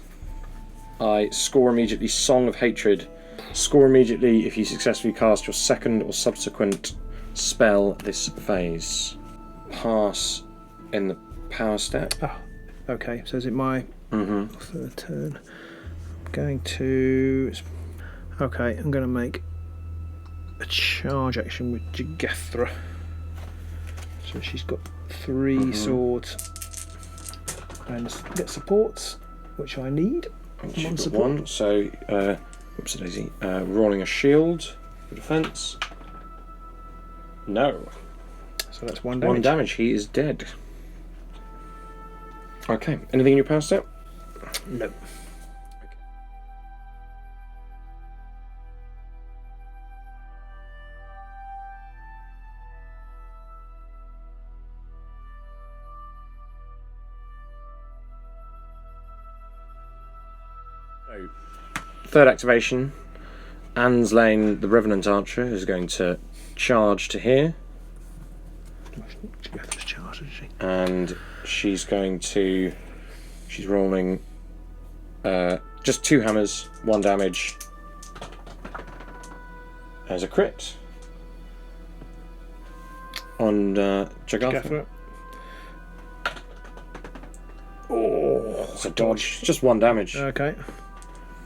Speaker 4: I score immediately Song of Hatred. Score immediately if you successfully cast your second or subsequent spell this phase. Pass in the power step.
Speaker 1: Oh, okay. So is it my third turn? I'm going to... Okay, I'm going to make a charge action with Jagathra. So she's got 3 swords and get supports, which I need.
Speaker 4: And
Speaker 1: One
Speaker 4: she's got
Speaker 1: support.
Speaker 4: 1, so whoops a daisy. Rolling a shield for defense. No.
Speaker 1: So that's 1
Speaker 4: 1
Speaker 1: damage.
Speaker 4: damage, he is dead. Okay, anything in your power step?
Speaker 1: No.
Speaker 4: So, third activation, Anne's Lane, the Revenant Archer, is going to charge to here,
Speaker 1: Jagathra's charge, isn't she?
Speaker 4: and she's rolling just 2 hammers, 1 damage. As a crit on Jagathra. Oh, it's a dodge, just 1 damage,
Speaker 1: Okay.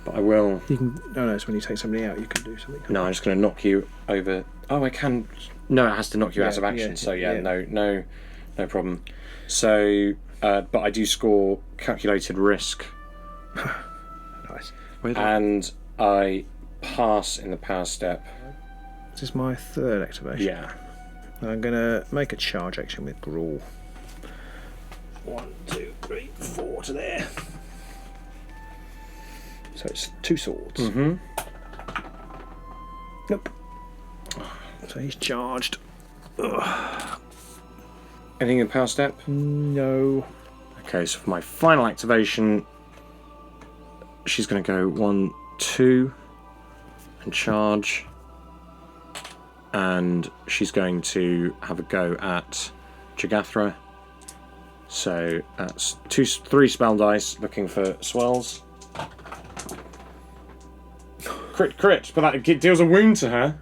Speaker 4: but I will.
Speaker 1: You can. Oh no, it's when you take somebody out, you can do something.
Speaker 4: No, I'm just going to knock you over. Oh, I can. No, it has to knock you out of
Speaker 1: Yeah,
Speaker 4: action.
Speaker 1: yeah,
Speaker 4: So yeah,
Speaker 1: yeah.
Speaker 4: no problem. So but I do score calculated risk,
Speaker 1: Nice.
Speaker 4: and I pass in the power step.
Speaker 1: This is my third activation.
Speaker 4: Yeah.
Speaker 1: I'm going to make a charge action with Gruul. 1, 2, 3, 4 to there. So it's 2 swords.
Speaker 4: Mm-hmm.
Speaker 1: Nope. So he's charged. Ugh.
Speaker 4: Anything in the power step?
Speaker 1: No.
Speaker 4: Okay, so for my final activation, she's going to go 1, 2, and charge. And she's going to have a go at Jagathra. So that's 3 spell dice looking for swells. Crit, but that deals a wound to her,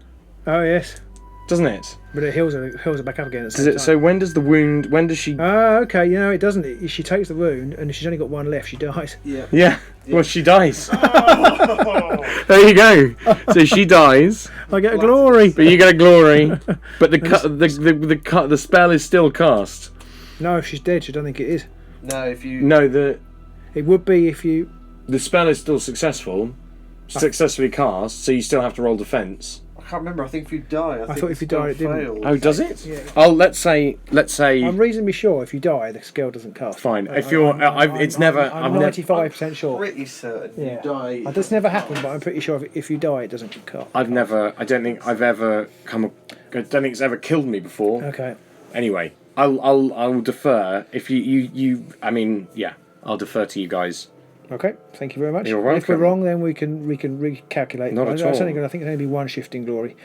Speaker 1: Oh, yes.
Speaker 4: doesn't it?
Speaker 1: But it heals her back up again at the same time.
Speaker 4: So when does the wound? When does she?
Speaker 1: Oh, okay. You know, it doesn't. She takes the wound, and if she's only got 1 left, she dies.
Speaker 5: Yeah.
Speaker 4: Yeah. Well, she dies. There you go. So she dies,
Speaker 1: I get a glory.
Speaker 4: but you get a glory. But the spell is still cast.
Speaker 1: No, if she's dead, I don't think it is.
Speaker 5: No, if you.
Speaker 4: No, the
Speaker 1: It would be if you.
Speaker 4: spell is still successfully cast. So you still have to roll defense.
Speaker 5: I can't remember. I think if you die, I
Speaker 1: thought if you died, it didn't.
Speaker 5: fails.
Speaker 4: Oh, does it?
Speaker 1: Yeah.
Speaker 4: Oh, let's say.
Speaker 1: I'm reasonably sure if you die, the skill doesn't cast.
Speaker 4: Fine. If you're, it's never.
Speaker 1: I'm
Speaker 4: I've
Speaker 1: 95% sure.
Speaker 5: Pretty certain
Speaker 1: Yeah.
Speaker 5: you die.
Speaker 1: That's never happened, but I'm pretty sure if you die, it doesn't cast.
Speaker 4: I don't think I've ever I don't think it's ever killed me before.
Speaker 1: Okay.
Speaker 4: Anyway, I'll defer. If you I mean, yeah, I'll defer to you guys.
Speaker 1: Okay. Thank you very much.
Speaker 4: You're
Speaker 1: If we're
Speaker 4: welcome.
Speaker 1: wrong, then we can recalculate.
Speaker 4: Not at
Speaker 1: It's
Speaker 4: all.
Speaker 1: only I think it's only be 1 shifting glory,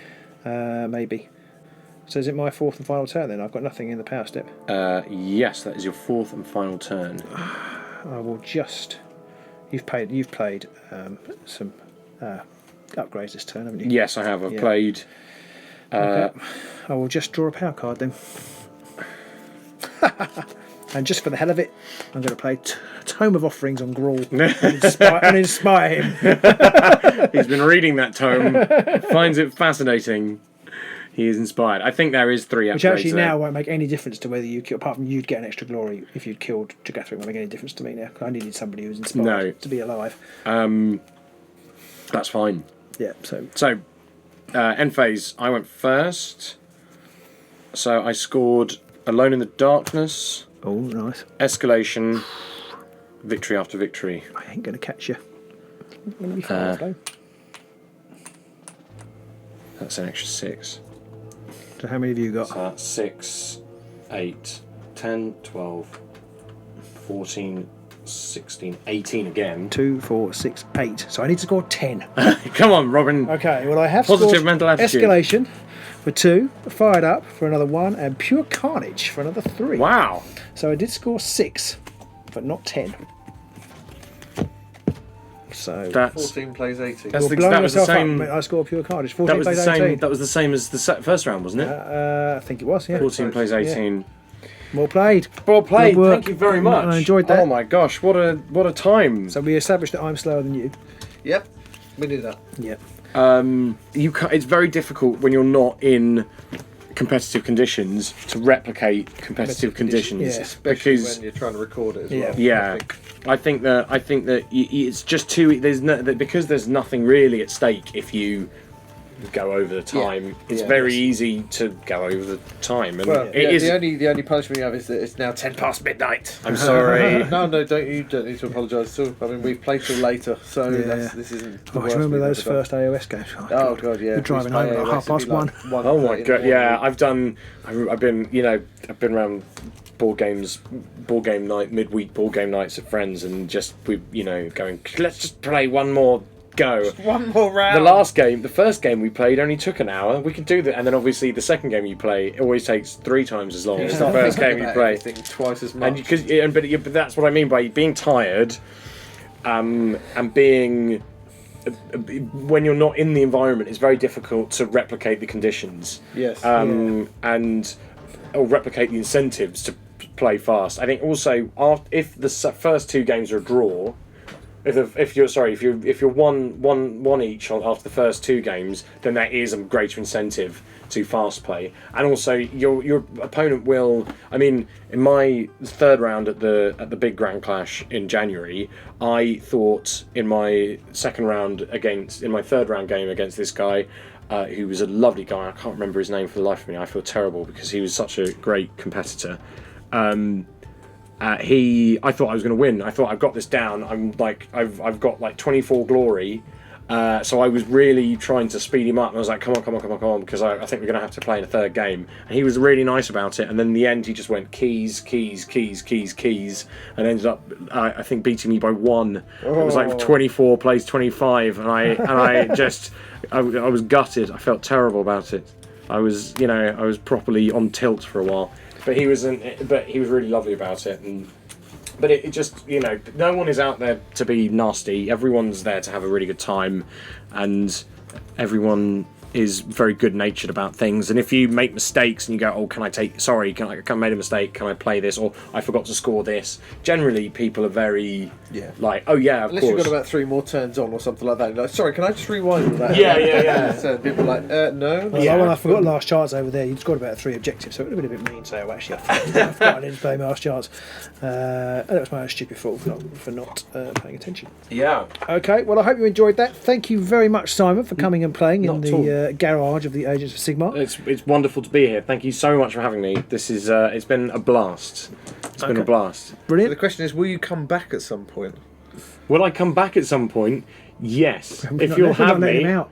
Speaker 1: maybe. So is it my 4th and final turn then? I've got nothing in the power step.
Speaker 4: Yes, that is your 4th and final turn.
Speaker 1: I will just. You've played some upgrades this turn, haven't you?
Speaker 4: Yes, I have. I've
Speaker 1: Yeah.
Speaker 4: played.
Speaker 1: Okay. I will just draw a power card then. And just for the hell of it, I'm going to play Tome of Offerings on Gruul and inspire him.
Speaker 4: He's been reading that tome, finds it fascinating. He is inspired. I think there is 3 upgrades.
Speaker 1: Which actually
Speaker 4: there.
Speaker 1: now won't make any difference to whether you kill, apart from you'd get an extra glory if you'd killed Jagathra. It won't make any difference to me now. I needed somebody who was inspired to be alive.
Speaker 4: That's fine.
Speaker 1: Yeah, so
Speaker 4: End phase. I went first. So I scored Alone in the Darkness,
Speaker 1: oh, nice.
Speaker 4: Escalation, Victory after Victory.
Speaker 1: I ain't going to catch you. I'm going to be fine, though.
Speaker 4: That's an extra 6.
Speaker 1: So how many have you got?
Speaker 4: So that's 6, 8, 10, 12, 14, 16, 18 again.
Speaker 1: 2, 4, 6, 8. So I need to score 10.
Speaker 4: Come on, Robin.
Speaker 1: Okay, well I have
Speaker 4: Positive
Speaker 1: scored
Speaker 4: mental attitude.
Speaker 1: Escalation for 2, Fired Up for another 1, and Pure Carnage for another 3.
Speaker 4: Wow.
Speaker 1: So I did score 6, but not 10. So
Speaker 4: That's
Speaker 5: 14 plays 18.
Speaker 4: That's
Speaker 1: you're blowing
Speaker 4: that was the
Speaker 1: yourself
Speaker 4: same.
Speaker 1: up, mate. I scored Pure Carnage. 14
Speaker 4: That was the
Speaker 1: plays
Speaker 4: same.
Speaker 1: 18.
Speaker 4: That was the same as the first round, wasn't it?
Speaker 1: I think it was, yeah.
Speaker 4: 14 plays 18.
Speaker 1: Well played.
Speaker 4: Well played.
Speaker 1: Good work.
Speaker 4: Thank you very much.
Speaker 1: I enjoyed that.
Speaker 4: Oh my gosh, what a time.
Speaker 1: So we established that I'm slower than you.
Speaker 5: Yep, we knew that.
Speaker 1: Yep.
Speaker 4: You it's very difficult when you're not in competitive conditions to replicate competitive conditions,
Speaker 1: Yeah.
Speaker 5: Especially
Speaker 4: because
Speaker 5: when you're trying to record it as
Speaker 1: Yeah.
Speaker 5: well.
Speaker 4: yeah, I think that it's just too because there's nothing really at stake if you go over the time. It's
Speaker 5: Yeah,
Speaker 4: very
Speaker 5: yes.
Speaker 4: easy to go over the time, and
Speaker 5: Well,
Speaker 4: it is.
Speaker 5: the only punishment you have is that it's now 10 past midnight.
Speaker 4: I'm sorry.
Speaker 5: No, you don't need to apologise at all. I mean, we've played till later, so this isn't. The
Speaker 1: Oh, I
Speaker 5: worst
Speaker 1: remember
Speaker 5: we've
Speaker 1: those
Speaker 5: ever done.
Speaker 1: first AOS games.
Speaker 5: Oh god, yeah.
Speaker 1: We're driving home at half past one.
Speaker 4: Oh my god, yeah, I've been around board game night, midweek board game nights at friends, and going, let's just play one more go.
Speaker 5: One more round.
Speaker 4: The first game we played only took an hour. We could do that, and then obviously the second game you play it always takes 3 times as long as the first game you play.
Speaker 5: Twice as much.
Speaker 4: But that's what I mean by being tired, and being. When you're not in the environment, it's very difficult to replicate the conditions.
Speaker 5: Yes.
Speaker 4: Or replicate the incentives to play fast. I think also if the first 2 games are a draw, if you're one each after the first 2 games, then there is a greater incentive to fast play, and also your opponent will. I mean, in my 3rd round at the big Grand Clash in January, I thought in my 2nd round in my 3rd round game against this guy, who was a lovely guy. I can't remember his name for the life of me. I feel terrible because he was such a great competitor. I thought I was going to win. I thought I've got this down. I've got like 24 glory. So I was really trying to speed him up. And I was like, come on, because I think we're going to have to play in a 3rd game. And he was really nice about it. And then in the end, he just went keys, and ended up, I think, beating me by 1. It was like 24 plays 25, and I was gutted. I felt terrible about it. I was properly on tilt for a while. But he was really lovely about it, but it just, no one is out there to be nasty. Everyone's there to have a really good time, and everyone is very good-natured about things. And if you make mistakes and you go, "Oh, I made a mistake. Can I play this?" Or "I forgot to score this." Generally, people are very like, "Oh yeah, of
Speaker 5: Unless
Speaker 4: course."
Speaker 5: you've got about 3 more turns on or something like that. You're like, "Sorry, can I just rewind with that?"
Speaker 4: Yeah.
Speaker 5: People are like, "No."
Speaker 1: Well, when I forgot last chance over there, you'd scored about 3 objectives, so it would have been a bit mean. So actually, I forgot I didn't play my last chance. That was my own stupid fault for not paying attention.
Speaker 4: Yeah.
Speaker 1: Okay, well, I hope you enjoyed that. Thank you very much, Simon, for coming and playing in
Speaker 2: Not at
Speaker 1: the garage of the Agents of Sigmar.
Speaker 4: It's wonderful to be here. Thank you so much for having me. This is it's been a blast. It's been a blast.
Speaker 5: So
Speaker 1: Brilliant.
Speaker 5: the question is, will you come back at some point?
Speaker 4: Will I come back at some point? Yes. If you'll
Speaker 1: We're not
Speaker 4: have
Speaker 1: letting
Speaker 4: me.
Speaker 1: him out.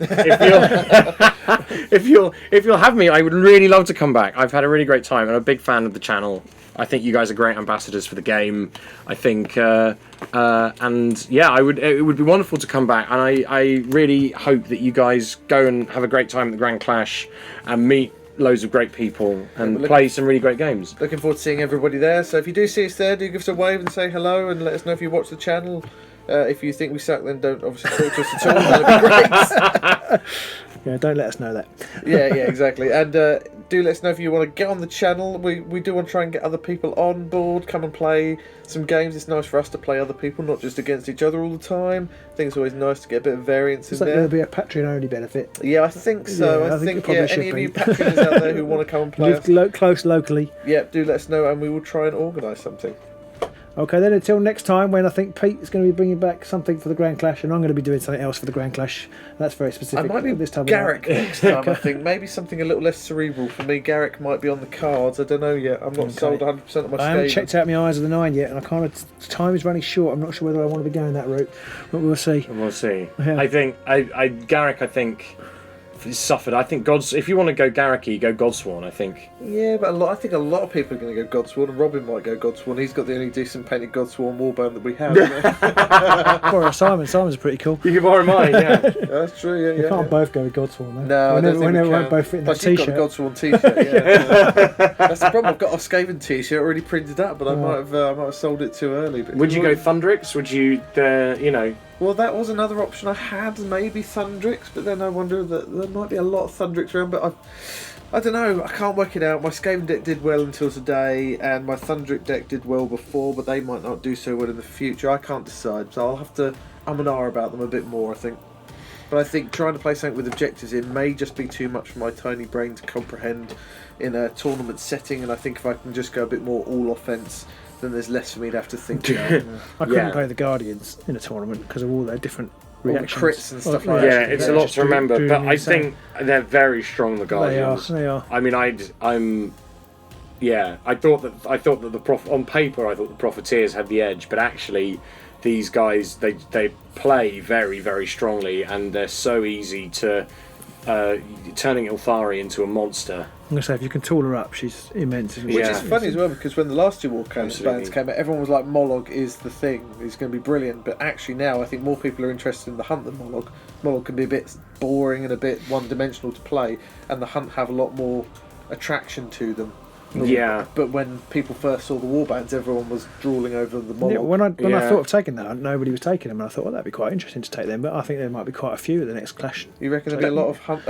Speaker 4: If you'll have me, I would really love to come back. I've had a really great time. I'm a big fan of the channel. I think you guys are great ambassadors for the game. I think, and yeah, it would be wonderful to come back. And I really hope that you guys go and have a great time at the Grand Clash and meet loads of great people and play some really great games.
Speaker 5: Looking forward to seeing everybody there. So if you do see us there, do give us a wave and say hello, and let us know if you watch the channel. If you think we suck, then don't obviously talk to us at all. That'd be great.
Speaker 1: Yeah, don't let us know that.
Speaker 5: yeah, exactly. And do let us know if you want to get on the channel. We do want to try and get other people on board, come and play some games. It's nice for us to play other people, not just against each other all the time. I think it's always nice to get a bit of variance
Speaker 1: Is
Speaker 5: in
Speaker 1: that
Speaker 5: there.
Speaker 1: going to be a Patreon-only benefit?
Speaker 5: Yeah, I think so.
Speaker 1: Yeah,
Speaker 5: I think
Speaker 1: it probably should
Speaker 5: any of
Speaker 1: be.
Speaker 5: you patrons out there who want to come and play us,
Speaker 1: Close locally.
Speaker 5: yeah, do let us know, and we will try and organise something.
Speaker 1: Okay, then until next time, when I think Pete is going to be bringing back something for the Grand Clash, and I'm going to be doing something else for the Grand Clash. That's very
Speaker 5: I
Speaker 1: specific.
Speaker 5: might be
Speaker 1: this time.
Speaker 5: Garrick next time, I think. Maybe something a little less cerebral for me. Garrick might be on the cards. I don't know yet. I'm not sold 100% on my
Speaker 1: I haven't
Speaker 5: Skaven.
Speaker 1: checked out my Eyes of the Nine yet, and time is running short. I'm not sure whether I want to be going that route, but we'll see.
Speaker 4: And we'll see.
Speaker 1: Yeah.
Speaker 4: I think Garrick. I think he's suffered. I think if you want to go Garricky, go Godsworn. I think.
Speaker 5: Yeah, but I think a lot of people are going to go Godsworn, and Robin might go Godsworn. He's got the only decent painted Godsworn warband that we have.
Speaker 1: Or Simon. Simon's pretty cool.
Speaker 4: You can borrow mine. Yeah.
Speaker 5: That's true.
Speaker 1: We
Speaker 5: Yeah,
Speaker 1: can't both go with Godsworn, though.
Speaker 5: No, I don't think we
Speaker 1: won't
Speaker 5: can.
Speaker 1: both fit in that
Speaker 5: Plus, you've got
Speaker 1: t-shirt.
Speaker 5: the Godsworn t-shirt. Yeah, that's the problem. I've got a Skaven t-shirt already printed up, but I might have sold it too early. But
Speaker 4: Would you go Thundrix? Would you?
Speaker 5: Well, that was another option I had, maybe Thundrix, but then I wonder that there might be a lot of Thundrix around, but I don't know, I can't work it out. My Skaven deck did well until today, and my Thundrix deck did well before, but they might not do so well in the future. I can't decide, so I'll have to R about them a bit more, I think. But I think trying to play something with objectives in may just be too much for my tiny brain to comprehend in a tournament setting, and I think if I can just go a bit more all offense, then there's less for me to have to think about.
Speaker 1: I couldn't play the Guardians in a tournament because of all their different
Speaker 5: All the
Speaker 1: reactions.
Speaker 5: crits and stuff like
Speaker 4: Yeah,
Speaker 5: that.
Speaker 4: it's a lot
Speaker 1: just
Speaker 4: to remember,
Speaker 1: drew
Speaker 4: but
Speaker 1: me
Speaker 4: I
Speaker 1: insane.
Speaker 4: think they're very strong. The Guardians.
Speaker 1: They are.
Speaker 4: I mean, I thought that on paper I thought the Profiteers had the edge, but actually, these guys they play very, very strongly, and they're so easy to turning Ylthari into a monster.
Speaker 1: I'm going to say, if you can tool her up, she's immense. Isn't she?
Speaker 5: Which
Speaker 4: Yeah.
Speaker 5: is funny as well, because when the last two war
Speaker 4: Absolutely.
Speaker 5: bands came out, everyone was like, Mollog is the thing, he's going to be brilliant. But actually now, I think more people are interested in the Hunt than Mollog. Mollog can be a bit boring and a bit one-dimensional to play, and the Hunt have a lot more attraction to them.
Speaker 4: Yeah.
Speaker 5: But when people first saw the warbands, everyone was drooling over the Mollog.
Speaker 1: Yeah, when I
Speaker 4: Yeah.
Speaker 1: thought of taking that, nobody was taking them, and I thought, well, that'd be quite interesting to take them. But I think there might be quite a few at the next Clash.
Speaker 5: You reckon there'll be a lot of Hunt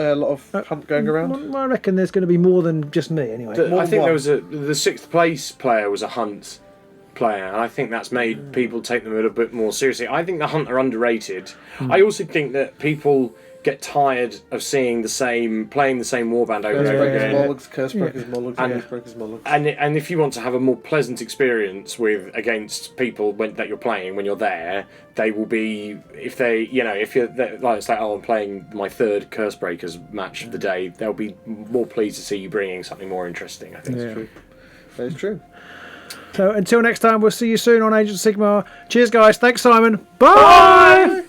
Speaker 5: going around?
Speaker 1: Well, I reckon there's going to be more than just me, anyway.
Speaker 5: More
Speaker 4: I think
Speaker 5: one.
Speaker 4: there was the 6th place player was a Hunt. player, and I think that's made people take them a little bit more seriously. I think the Hunt are underrated. I also think that people get tired of seeing playing the same warband over and over again.
Speaker 5: Curse-breakers, Mologs.
Speaker 4: And if you want to have a more pleasant experience against people that you're playing when you're there, they will be, if you're like, it's like, oh, I'm playing my third Cursebreakers match of the day, they'll be more pleased to see you bringing something more interesting. I think
Speaker 5: That's true. That is true.
Speaker 1: So until next time, we'll see you soon on Agent Sigmar. Cheers, guys. Thanks, Simon. Bye.